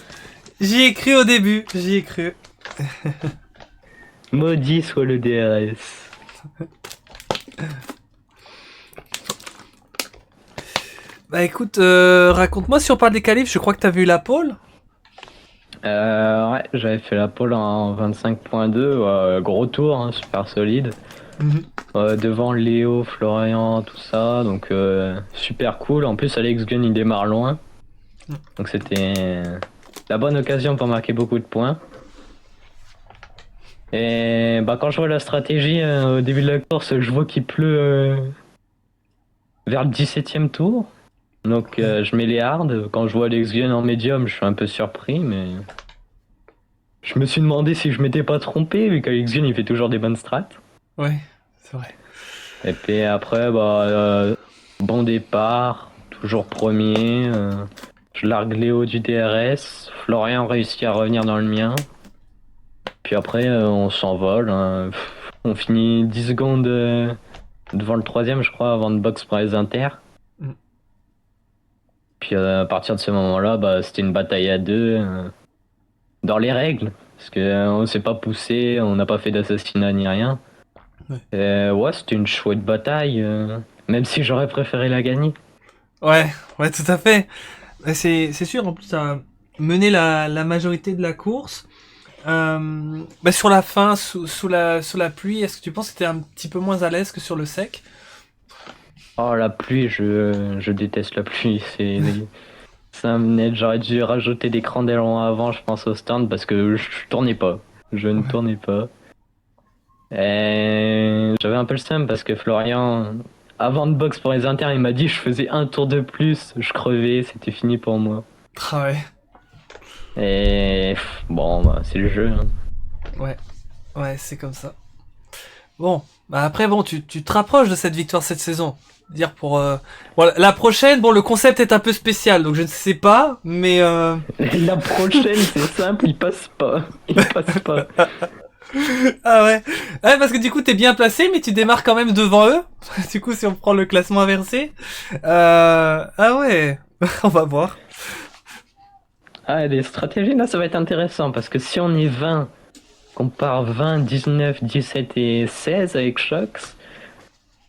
J'y ai cru au début. J'y ai cru. Maudit soit le DRS. Bah écoute, raconte-moi si on parle des qualifs. Je crois que t'as vu la pole. Ouais, j'avais fait la pole en 25.2, gros tour, hein, super solide. Devant Léo, Florian, tout ça, donc super cool. En plus, Alex Gunn il démarre loin, donc c'était la bonne occasion pour marquer beaucoup de points. Et bah, quand je vois la stratégie au début de la course, je vois qu'il pleut vers le 17ème tour. Donc je mets les hard. Quand je vois Alex Gunn en médium, je suis un peu surpris, mais je me suis demandé si je m'étais pas trompé, vu qu'Alex Gunn il fait toujours des bonnes strats. Ouais, c'est vrai. Et puis après, bah, bon départ, toujours premier. Je largue Léo du DRS. Florian réussit à revenir dans le mien. Puis après, on s'envole, hein. On finit 10 secondes devant le troisième, je crois, avant de box pour les inter. Mm. Puis à partir de ce moment-là, bah, c'était une bataille à deux, dans les règles. Parce qu'on s'est pas poussé, on n'a pas fait d'assassinat ni rien. Ouais, c'était une chouette bataille, même si j'aurais préféré la gagner. Ouais, ouais, tout à fait. C'est sûr, en plus, t'as mené la majorité de la course. Bah sur la fin, sous la pluie, est-ce que tu penses que t'es un petit peu moins à l'aise que sur le sec? Oh, la pluie, je déteste la pluie. Ça me net. J'aurais dû rajouter des crans d'aileron avant, je pense, au stand, parce que je tournais pas. Je ne tournais pas. Et j'avais un peu le seum parce que Florian, avant de box pour les inters, il m'a dit je faisais un tour de plus, je crevais, c'était fini pour moi. Ah ouais, Et bon, bah, c'est le jeu, hein. ouais, c'est comme ça. Bon, bah après, bon, tu te rapproches de cette victoire cette saison. Dire pour bon, la prochaine, bon, le concept est un peu spécial, donc je ne sais pas, mais La prochaine, c'est simple, il passe pas. Il passe pas. ah ouais, ouais, parce que du coup t'es bien placé, mais tu démarres quand même devant eux. Du coup, si on prend le classement inversé, ah ouais, on va voir. Ah, les stratégies, là, ça va être intéressant parce que si on est 20, qu'on part 20, 19, 17 et 16 avec Shox,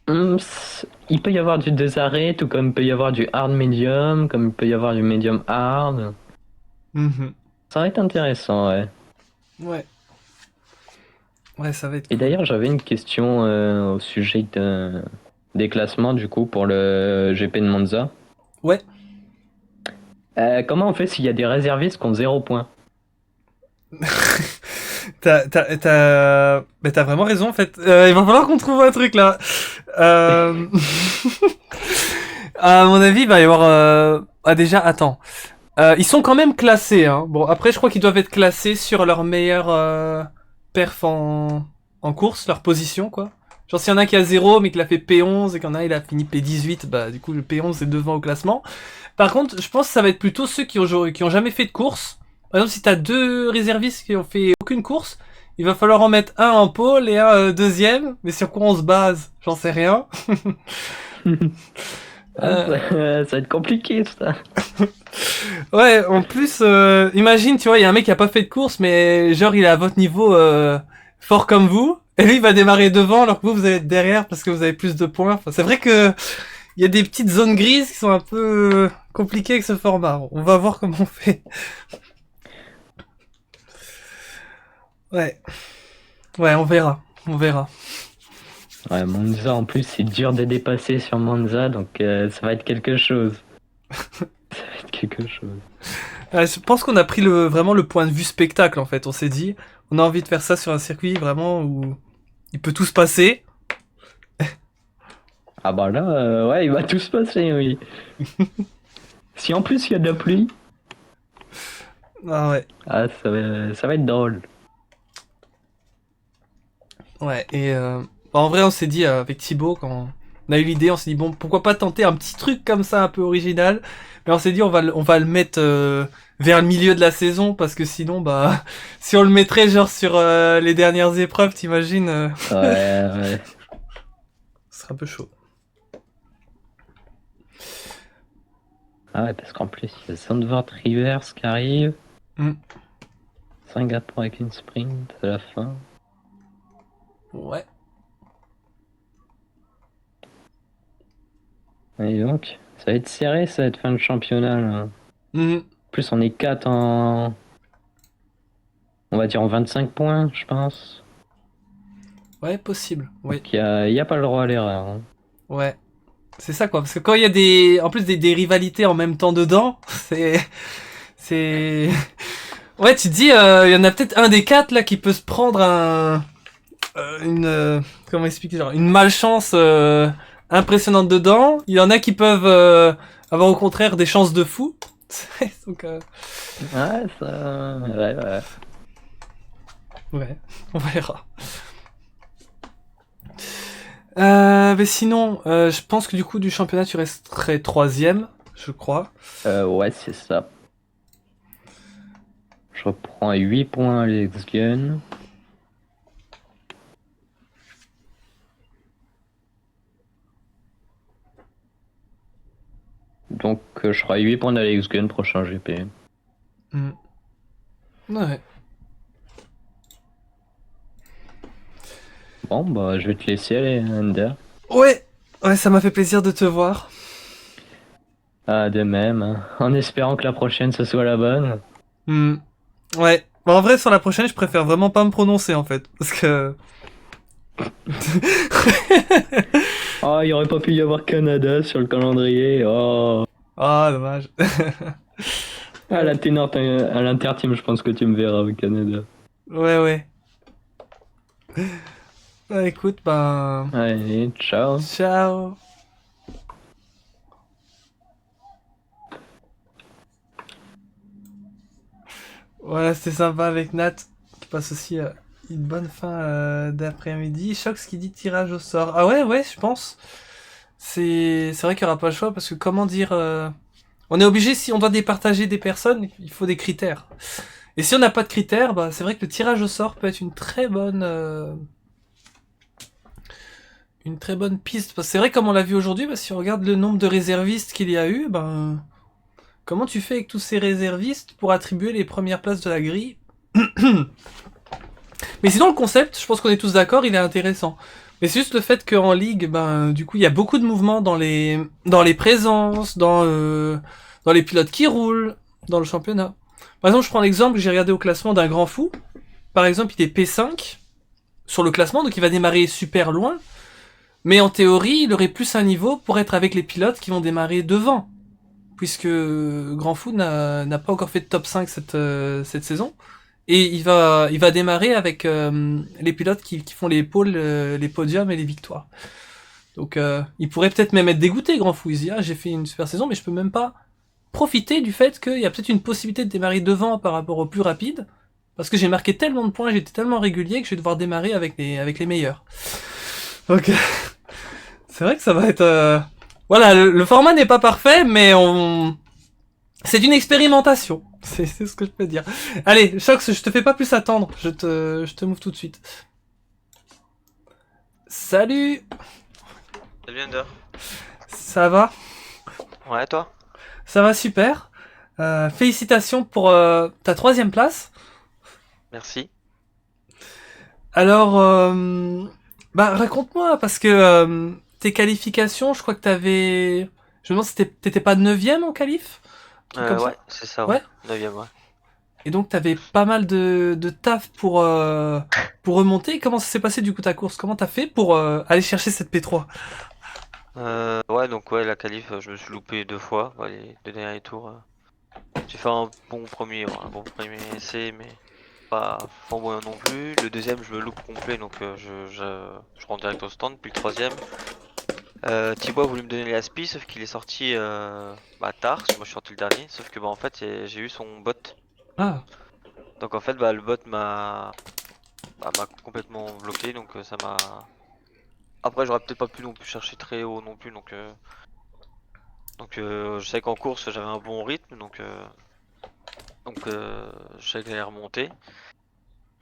il peut y avoir du 2 arrêts, tout comme il peut y avoir du hard medium, comme il peut y avoir du medium hard. Mhm. Ça va être intéressant, ouais. Ouais, ouais, ça va être Et cool. d'ailleurs, j'avais une question au sujet des classements, du coup, pour le GP de Monza. Ouais. Comment on fait s'il y a des réservistes qui ont 0 points? Mais t'as vraiment raison en fait. Il va falloir qu'on trouve un truc là. Euh... à mon avis, il va y avoir. Ah déjà, attends. Ils sont quand même classés. Hein. Bon, après, je crois qu'ils doivent être classés sur leur meilleur perf en course, leur position quoi. Genre s'il y en a qui a 0 mais qu'il a fait P11 et qu'il y en a il a fini P18, bah du coup le P11 est devant au classement. Par contre, je pense que ça va être plutôt ceux qui ont jamais fait de course. Par exemple, si t'as deux réservistes qui ont fait aucune course, il va falloir en mettre un en pôle et un deuxième. Mais sur quoi on se base? J'en sais rien. Ça va être compliqué, ça. Ouais, en plus, imagine, tu vois, il y a un mec qui a pas fait de course, mais genre il est à votre niveau fort comme vous. Et lui, il va démarrer devant alors que vous allez être derrière parce que vous avez plus de points. Enfin, c'est vrai que il y a des petites zones grises qui sont un peu compliquées avec ce format. On va voir comment on fait. Ouais. Ouais, on verra. On verra. Ouais, Monza, en plus, c'est dur de dépasser sur Monza, donc ça va être quelque chose. Ça va être quelque chose. Je pense qu'on a pris vraiment le point de vue spectacle en fait. On s'est dit, on a envie de faire ça sur un circuit vraiment où il peut tout se passer. Ah bah là, ouais, il va tout se passer, oui. Si en plus il y a de la pluie, Ah ouais. ah, ça va être drôle. Ouais. Et en vrai, on s'est dit avec Thibaut quand on a eu l'idée, on s'est dit bon, pourquoi pas tenter un petit truc comme ça un peu original. Mais on s'est dit on va le mettre vers le milieu de la saison, parce que sinon, bah, si on le mettrait genre sur les dernières épreuves, t'imagines, Ouais. ce serait un peu chaud. Ah ouais, parce qu'en plus, il y a Zandvoort Rivers qui arrive. Mm. Singapour avec une sprint à la fin. Ouais. Et donc, ça va être serré cette fin de championnat là. Mm. En plus, on est 4 en. On va dire en 25 points, je pense. Ouais, possible. Oui. Donc, il y a pas le droit à l'erreur. Hein. Ouais. C'est ça quoi, parce que quand il y a des, en plus des rivalités en même temps dedans, c'est, ouais, tu te dis, il y en a peut-être un des quatre là qui peut se prendre comment expliquer, genre une malchance impressionnante dedans. Il y en a qui peuvent avoir au contraire des chances de fou. Donc, Ouais, ça. Ouais. ouais, on verra. Mais sinon, je pense que du coup du championnat tu resterais troisième, je crois. Ouais, c'est ça. Je reprends à 8 points Alex Gun. Donc, je serai à 8 points d'Alex Gun, prochain GP. Mm. Ouais. Bon, bah, je vais te laisser aller, Ender. Ouais, ouais, ça m'a fait plaisir de te voir. Ah, de même. Hein. En espérant que la prochaine, ce soit la bonne. Hmm. Ouais. Bah, en vrai, sur la prochaine, je préfère vraiment pas me prononcer en fait, parce que. Oh, il aurait pas pu y avoir Canada sur le calendrier. Oh. Ah, dommage. À la ténor, à l'interteam, je pense que tu me verras avec Canada. Ouais, ouais. Bah, écoute, ben. Allez, ciao. Ciao. Voilà, c'était sympa avec Nat, qui passe aussi une bonne fin d'après-midi. Shox qui dit tirage au sort. Ah ouais, ouais, je pense. C'est vrai qu'il n'y aura pas le choix, parce que comment dire. On est obligé, si on doit départager des personnes, il faut des critères. Et si on n'a pas de critères, bah, c'est vrai que le tirage au sort peut être une très bonne piste. Parce que c'est vrai, comme on l'a vu aujourd'hui, bah, si on regarde le nombre de réservistes qu'il y a eu, ben, comment tu fais avec tous ces réservistes pour attribuer les premières places de la grille? Mais sinon, le concept, je pense qu'on est tous d'accord, il est intéressant. Mais c'est juste le fait qu'en ligue, ben, du coup, il y a beaucoup de mouvements dans les présences, dans les pilotes qui roulent, dans le championnat. Par exemple, je prends l'exemple, j'ai regardé au classement d'un grand fou. Par exemple, il est P5 sur le classement, donc il va démarrer super loin. Mais en théorie, il aurait plus un niveau pour être avec les pilotes qui vont démarrer devant. Puisque Grand Fou n'a pas encore fait de top 5 cette saison. Et il va démarrer avec les pilotes qui font les pôles, les podiums et les victoires. Donc il pourrait peut-être même être dégoûté, Grand Fou. Il se dit, ah, j'ai fait une super saison, mais je peux même pas profiter du fait qu'il y a peut-être une possibilité de démarrer devant par rapport au plus rapide. Parce que j'ai marqué tellement de points, j'étais tellement régulier que je vais devoir démarrer avec les meilleurs. Donc c'est vrai que ça va être... Voilà, le format n'est pas parfait, mais c'est une expérimentation. C'est ce que je peux dire. Allez, Shox, je te fais pas plus attendre. Je te move tout de suite. Salut. Salut Under. Ça va? Ouais, toi? Ça va super. Félicitations pour ta 3e place. Merci. Alors, bah raconte-moi, parce que tes qualifications, je crois que t'avais... Je me demande si t'étais pas 9ème en qualif? Un truc comme ça. Ouais, c'est ça, ouais. Ouais. 9ème, ouais. Et donc t'avais pas mal de taf pour remonter. Comment ça s'est passé du coup ta course? Comment t'as fait pour aller chercher cette P3? Ouais, donc ouais, la qualif, je me suis loupé 2 fois, ouais, les 2 derniers tours. J'ai fait un bon premier essai, mais pas flamboyant non plus. Le deuxième, je me loupe complet, donc je rentre direct au stand. Puis le troisième, Thibaut a voulu me donner les aspi, sauf qu'il est sorti tard, parce que moi je suis sorti le dernier. Sauf que en fait, j'ai eu son bot. Ah, Donc en fait, le bot m'a complètement bloqué, donc ça m'a... Après, j'aurais peut-être pas pu non plus chercher très haut non plus, donc je sais qu'en course j'avais un bon rythme, donc Donc je savais que j'allais remonter.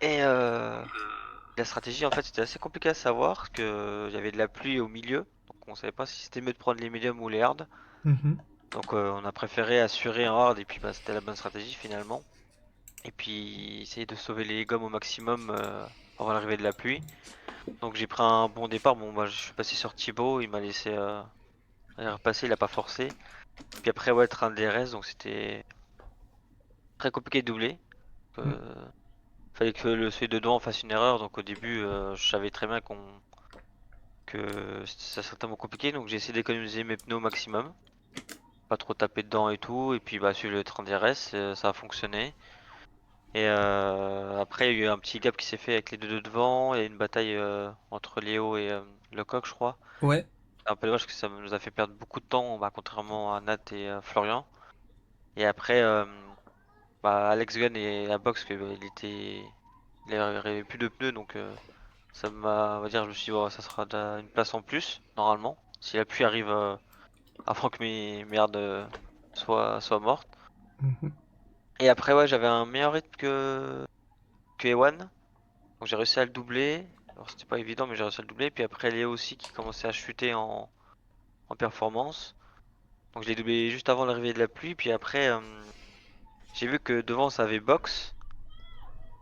Et la stratégie en fait c'était assez compliqué à savoir parce que il y avait de la pluie au milieu. Donc on savait pas si c'était mieux de prendre les médiums ou les hards. Mhm. Donc on a préféré assurer un hard et puis bah, c'était la bonne stratégie finalement. Et puis essayer de sauver les gommes au maximum avant l'arrivée de la pluie. Donc j'ai pris un bon départ. Bon bah je suis passé sur Thibaut, il m'a laissé repasser, il a pas forcé. Puis après ouais train de DRS donc c'était très compliqué de doubler. Mm. Fallait que celui de devant fasse une erreur donc au début je savais très bien que ça serait tellement compliqué donc j'ai essayé d'économiser mes pneus au maximum. Pas trop taper dedans et tout et puis bah suivre le train de DRS ça a fonctionné. Et après, il y a eu un petit gap qui s'est fait avec les deux de devant. Il y a eu une bataille entre Léo et Lecoq, je crois. Ouais. C'est un peu dommage parce que ça nous a fait perdre beaucoup de temps, bah, contrairement à Nat et Florian. Et après, bah, Alex Gunn et la box, que, il avait plus de pneus, donc ça m'a, on va dire, je me suis dit, ouais, ça sera une place en plus, normalement. Si la pluie arrive avant que mes merdes soient mortes. Mhm. Et après, ouais, j'avais un meilleur rythme que Ewan. Donc j'ai réussi à le doubler. Alors c'était pas évident mais j'ai réussi à le doubler. Puis après Léo aussi qui commençait à chuter en performance. Donc je l'ai doublé juste avant l'arrivée de la pluie. Puis après j'ai vu que devant ça avait box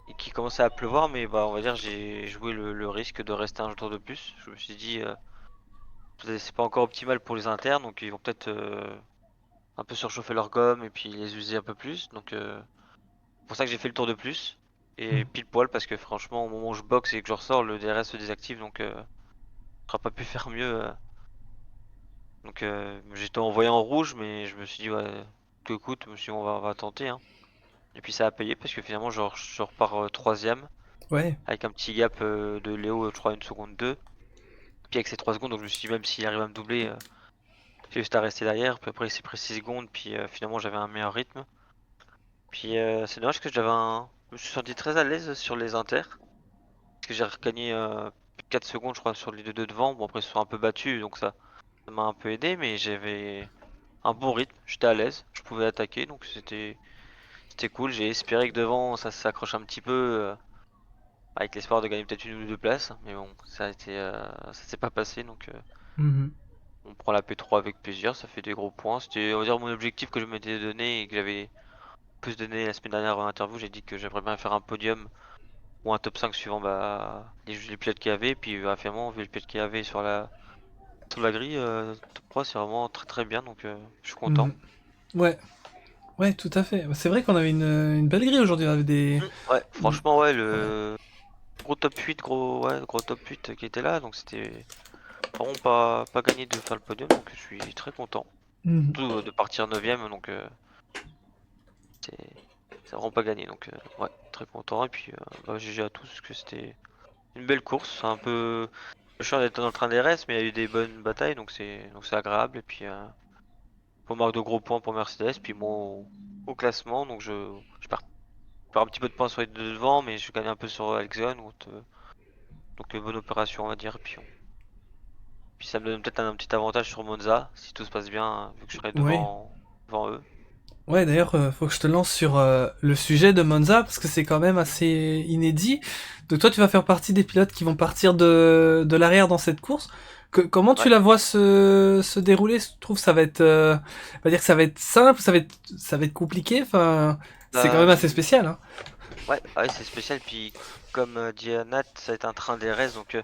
et qu'il commençait à pleuvoir. Mais bah on va dire j'ai joué le risque de rester un tour de plus. Je me suis dit c'est pas encore optimal pour les internes. Donc ils vont peut-être un peu surchauffer leur gomme et puis les user un peu plus. Donc c'est pour ça que j'ai fait le tour de plus. Et Mm. pile poil parce que franchement au moment où je boxe et que je ressors le DRS se désactive. Donc j'aurais pas pu faire mieux. Donc j'étais envoyé en rouge, mais je me suis dit, ouais, que coûte, je me suis dit, on va tenter. Hein. Et puis ça a payé parce que finalement, je repars troisième Ouais. avec un petit gap de Léo, je crois, une seconde 2. Puis avec ces 3 secondes, donc je me suis dit, même s'il arrive à me doubler, j'ai juste à rester derrière. Puis après, il s'est pris 6 secondes, puis finalement, j'avais un meilleur rythme. Puis c'est dommage que je me suis senti très à l'aise sur les inters. Parce que j'ai regagné plus de 4 secondes, je crois, sur les deux devant. Bon, après, ils se sont un peu battus, donc ça m'a un peu aidé, mais j'avais un bon rythme, j'étais à l'aise, je pouvais attaquer, donc c'était cool. J'ai espéré que devant ça s'accroche un petit peu avec l'espoir de gagner peut-être une ou deux places, mais bon, ça s'est pas passé, donc Mhm. on prend la P3 avec plaisir, ça fait des gros points. C'était, on va dire, mon objectif que je m'étais donné et que j'avais plus donné la semaine dernière en interview. J'ai dit que j'aimerais bien faire un podium ou un top 5 suivant bah, les pilotes qu'il y avait, puis finalement, vu le pilote qu'il y avait sur la grille, top 3 c'est vraiment très très bien, donc je suis content. Mhm. Ouais. Ouais, tout à fait. C'est vrai qu'on avait une belle grille aujourd'hui. On avait Ouais, des- franchement, ouais, Ouais. le gros top 8, ouais, gros top 8 qui était là, donc c'était vraiment pas gagné de faire le podium, donc je suis très content. Mhm. Surtout de partir 9ème, donc c'est c'est vraiment pas gagné, donc ouais, très content. Et puis bah, GG à tous, parce que c'était une belle course, c'est un peu chiant d'être dans le train des restes, mais il y a eu des bonnes batailles, donc c'est agréable. Et puis on marque de gros points pour Mercedes, puis moi au classement, donc je perds un petit peu de points sur les deux devant, mais je gagne un peu sur Alexon, donc bonne opération on va dire. Puis ça me donne peut-être un petit avantage sur Monza, si tout se passe bien, vu que je serai Oui. devant eux. Ouais, d'ailleurs, faut que je te lance sur le sujet de Monza, parce que c'est quand même assez inédit. Donc toi, tu vas faire partie des pilotes qui vont partir de l'arrière dans cette course. Comment tu Ouais, la vois se dérouler? Je trouve que ça va être... on va dire que ça va être simple, ça va être compliqué. Enfin, c'est quand bah, même assez spécial, hein. ouais, c'est spécial. Puis comme dit Nat, ça va être un train DRS, donc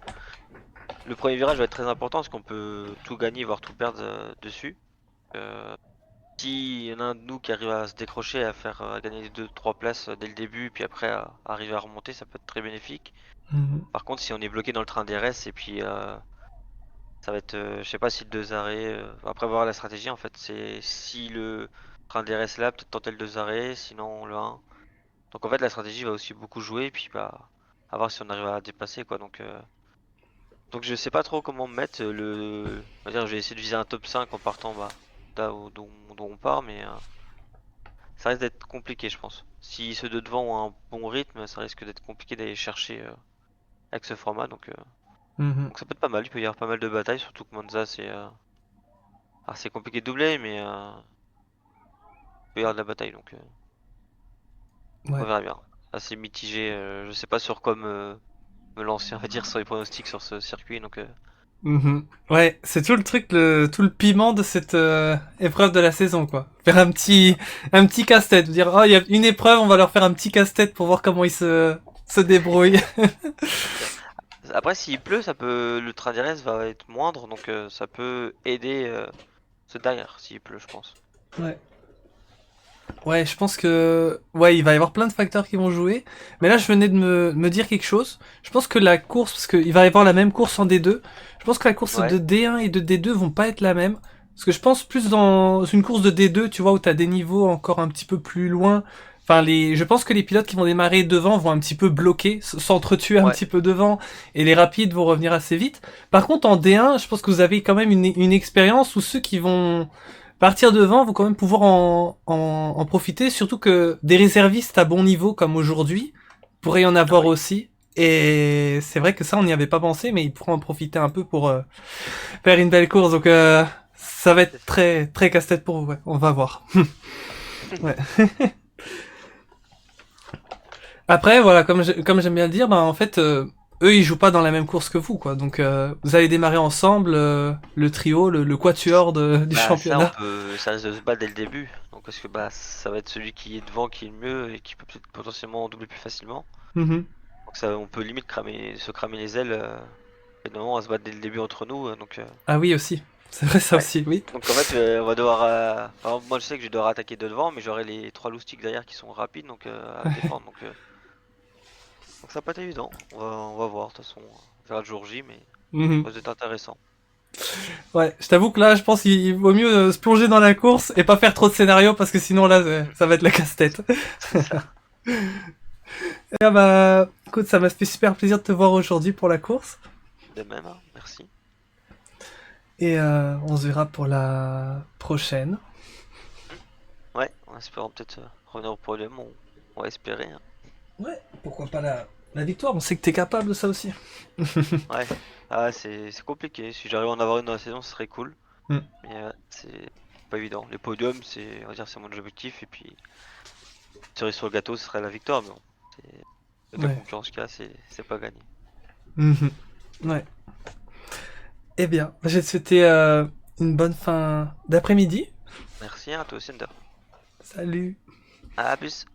le premier virage va être très important parce qu'on peut tout gagner, voire tout perdre dessus. Euh, Si y en a un de nous qui arrive à se décrocher, à faire gagner deux trois places dès le début, puis après à arriver à remonter, ça peut être très bénéfique. Mhm. Par contre, si on est bloqué dans le train DRS et puis ça va être, je sais pas si le deux arrêts, après voir la stratégie en fait, c'est si le train DRS est là, peut-être tenter le deux arrêts, sinon le un. Donc en fait la stratégie va aussi beaucoup jouer, et puis bah à voir si on arrive à dépasser quoi. Donc je sais pas trop comment me mettre. On va dire, je vais essayer de viser un top 5 en partant bah, d'où on part, mais ça risque d'être compliqué, je pense. Si ceux de devant ont un bon rythme, ça risque d'être compliqué d'aller chercher avec ce format. Mhm. Donc ça peut être pas mal. Il peut y avoir pas mal de batailles, surtout que Monza c'est compliqué de doubler, mais il peut y avoir de la bataille. Ouais. On verra bien. Assez mitigé, je sais pas sur quoi me lancer, on va dire, sur les pronostics sur ce circuit, donc Mhm. Ouais, c'est tout le truc, tout le piment de cette épreuve de la saison, quoi. Faire un petit casse-tête, dire oh il y a une épreuve, on va leur faire un petit casse-tête pour voir comment ils se débrouillent. après s'il pleut, le train d'IRS va être moindre, donc ça peut aider ceux derrière s'il pleut, je pense. Ouais. Ouais, je pense que ouais, il va y avoir plein de facteurs qui vont jouer. Mais là, je venais de me dire quelque chose. Je pense que la course, parce qu'il va y avoir la même course en D2. Je pense que la course Ouais. de D1 et de D2 vont pas être la même. Parce que je pense plus dans une course de D2, tu vois, où t'as des niveaux encore un petit peu plus loin. Enfin, je pense que les pilotes qui vont démarrer devant vont un petit peu bloquer, s'entretuer un Ouais. petit peu devant, et les rapides vont revenir assez vite. Par contre, en D1, je pense que vous avez quand même une expérience où ceux qui vont partir devant vont quand même pouvoir en profiter, surtout que des réservistes à bon niveau comme aujourd'hui pourraient y en avoir Oui. aussi. Et c'est vrai que ça, on n'y avait pas pensé, mais ils pourront en profiter un peu pour faire une belle course. Donc ça va être très très casse-tête pour vous. Ouais. On va voir. Ouais. Après, voilà, comme j'aime bien le dire, ben en fait, eux ils jouent pas dans la même course que vous, quoi. Donc vous allez démarrer ensemble, le trio, le quatuor du Bah championnat. ça risque de se battre dès le début, donc parce que bah ça va être celui qui est devant qui est le mieux et qui peut peut-être potentiellement doubler plus facilement. Mhm. Donc ça, on peut limite se cramer les ailes. Et normalement, on va se battre dès le début entre nous, donc Ah oui aussi, c'est vrai ça ouais. aussi, oui. Donc en fait, on va devoir. Par exemple, moi, je sais que je dois attaquer de devant, mais j'aurai les trois loustiques derrière qui sont rapides, donc à défendre. Donc ça va pas être évident. On va voir. De toute façon, on verra le jour J, mais Mhm. ça va être intéressant. Ouais, je t'avoue que là, je pense qu'il vaut mieux se plonger dans la course et pas faire trop de scénarios parce que sinon là, ça va être la casse-tête. C'est ça. Ah bah, écoute, ça m'a fait super plaisir de te voir aujourd'hui pour la course De même, hein, merci. et on se verra pour la prochaine. Ouais, en espérant peut-être revenir au podium, on va espérer, hein. Ouais, pourquoi pas la victoire, on sait que t'es capable de ça aussi. Ouais, c'est compliqué. Si j'arrive à en avoir une dans la saison, ce serait cool. Mm. Mais c'est pas évident. Les podiums, on va dire, c'est mon objectif. Et puis, cerise sur le gâteau, ce serait la victoire. Mais bon, avec la Ouais. concurrence qu'il y a, c'est pas gagné. Mhm. Ouais. Eh bien, je vais te souhaiter une bonne fin d'après-midi. Merci, hein, à toi aussi, Ender. Salut. À plus.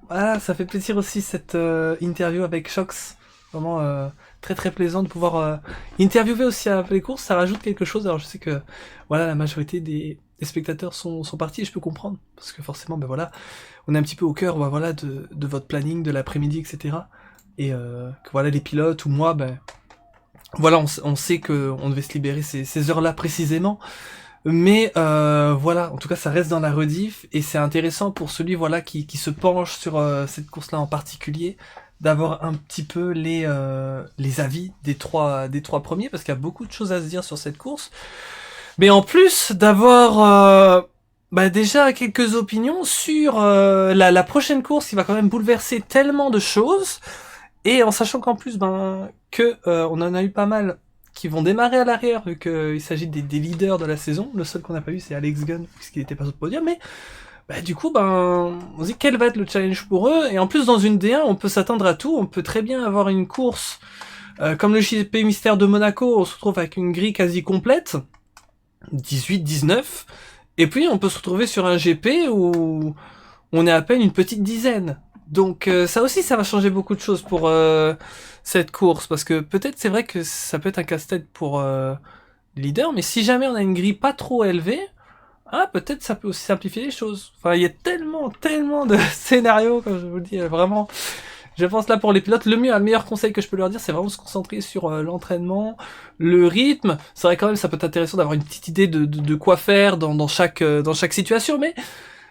Voilà, ça fait plaisir aussi cette interview avec Shox. Vraiment très très plaisant de pouvoir interviewer aussi après les courses. Ça rajoute quelque chose. Alors je sais que voilà, la majorité des spectateurs sont partis et je peux comprendre. Parce que forcément, ben voilà, on est un petit peu au cœur ben, voilà, de votre planning, de l'après-midi, etc. Et que voilà, les pilotes ou moi, ben voilà, on sait qu'on devait se libérer ces heures-là précisément. Mais voilà, en tout cas, ça reste dans la rediff et c'est intéressant pour celui voilà qui se penche sur cette course-là en particulier d'avoir un petit peu les avis des trois premiers parce qu'il y a beaucoup de choses à se dire sur cette course. Mais en plus d'avoir bah déjà quelques opinions sur la prochaine course qui va quand même bouleverser tellement de choses et en sachant qu'en plus ben que on en a eu pas mal qui vont démarrer à l'arrière vu qu'il s'agit des leaders de la saison. Le seul qu'on n'a pas eu c'est Alex Gunn puisqu'il était pas sur le podium, mais bah, du coup ben on se dit quel va être le challenge pour eux et en plus dans une D1 on peut s'attendre à tout, on peut très bien avoir une course comme le GP Mystère de Monaco, on se retrouve avec une grille quasi complète, 18, 19, et puis on peut se retrouver sur un GP où on est à peine une petite dizaine. Donc ça aussi, ça va changer beaucoup de choses pour cette course, parce que peut-être c'est vrai que ça peut être un casse-tête pour les leaders, mais si jamais on a une grille pas trop élevée, ah peut-être ça peut aussi simplifier les choses. Enfin, il y a tellement de scénarios, comme je vous le dis, vraiment. Je pense là pour les pilotes, le meilleur conseil que je peux leur dire, c'est vraiment se concentrer sur l'entraînement, le rythme. C'est vrai quand même, ça peut être intéressant d'avoir une petite idée de quoi faire dans chaque situation, mais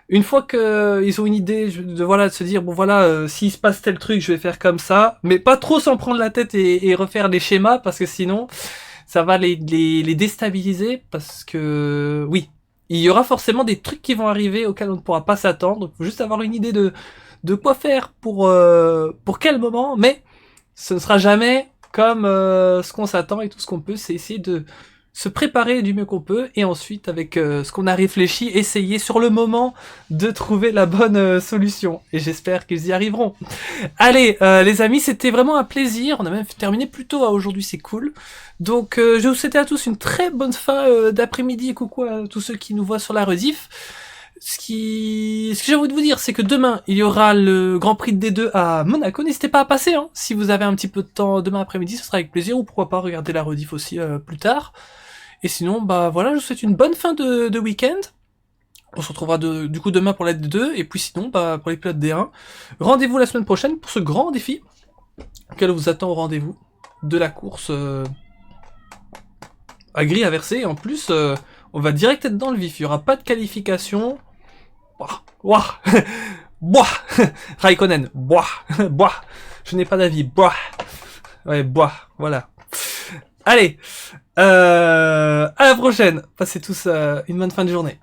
une fois que ils ont une idée de se dire bon voilà s'il se passe tel truc je vais faire comme ça, mais pas trop s'en prendre la tête et refaire les schémas parce que sinon ça va les déstabiliser parce que oui il y aura forcément des trucs qui vont arriver auxquels on ne pourra pas s'attendre. Donc faut juste avoir une idée de quoi faire pour quel moment, mais ce ne sera jamais comme ce qu'on s'attend et tout ce qu'on peut, c'est essayer de se préparer du mieux qu'on peut et ensuite avec ce qu'on a réfléchi, essayer sur le moment de trouver la bonne solution. Et j'espère qu'ils y arriveront. Allez, les amis, c'était vraiment un plaisir. On a même terminé plus tôt aujourd'hui, c'est cool. Donc, je vous souhaite à tous une très bonne fin d'après-midi et coucou à tous ceux qui nous voient sur la rediff. Ce que j'ai envie de vous dire, c'est que demain, il y aura le Grand Prix de D2 à Monaco. N'hésitez pas à passer, hein. Si vous avez un petit peu de temps demain après-midi, ce sera avec plaisir. Ou pourquoi pas regarder la rediff aussi plus tard. Et sinon, bah voilà, je vous souhaite une bonne fin de week-end. On se retrouvera du coup demain pour la D2. Et puis sinon, bah pour les pilotes D1, rendez-vous la semaine prochaine pour ce grand défi auquel on vous attend au rendez-vous de la course à grille inversée. Et en plus, on va direct être dans le vif. Il n'y aura pas de qualification. Ouah, boah, Raikkonen, boah, boah, je n'ai pas d'avis, boah, ouais, boah, voilà. Allez, à la prochaine, passez tous une bonne fin de journée.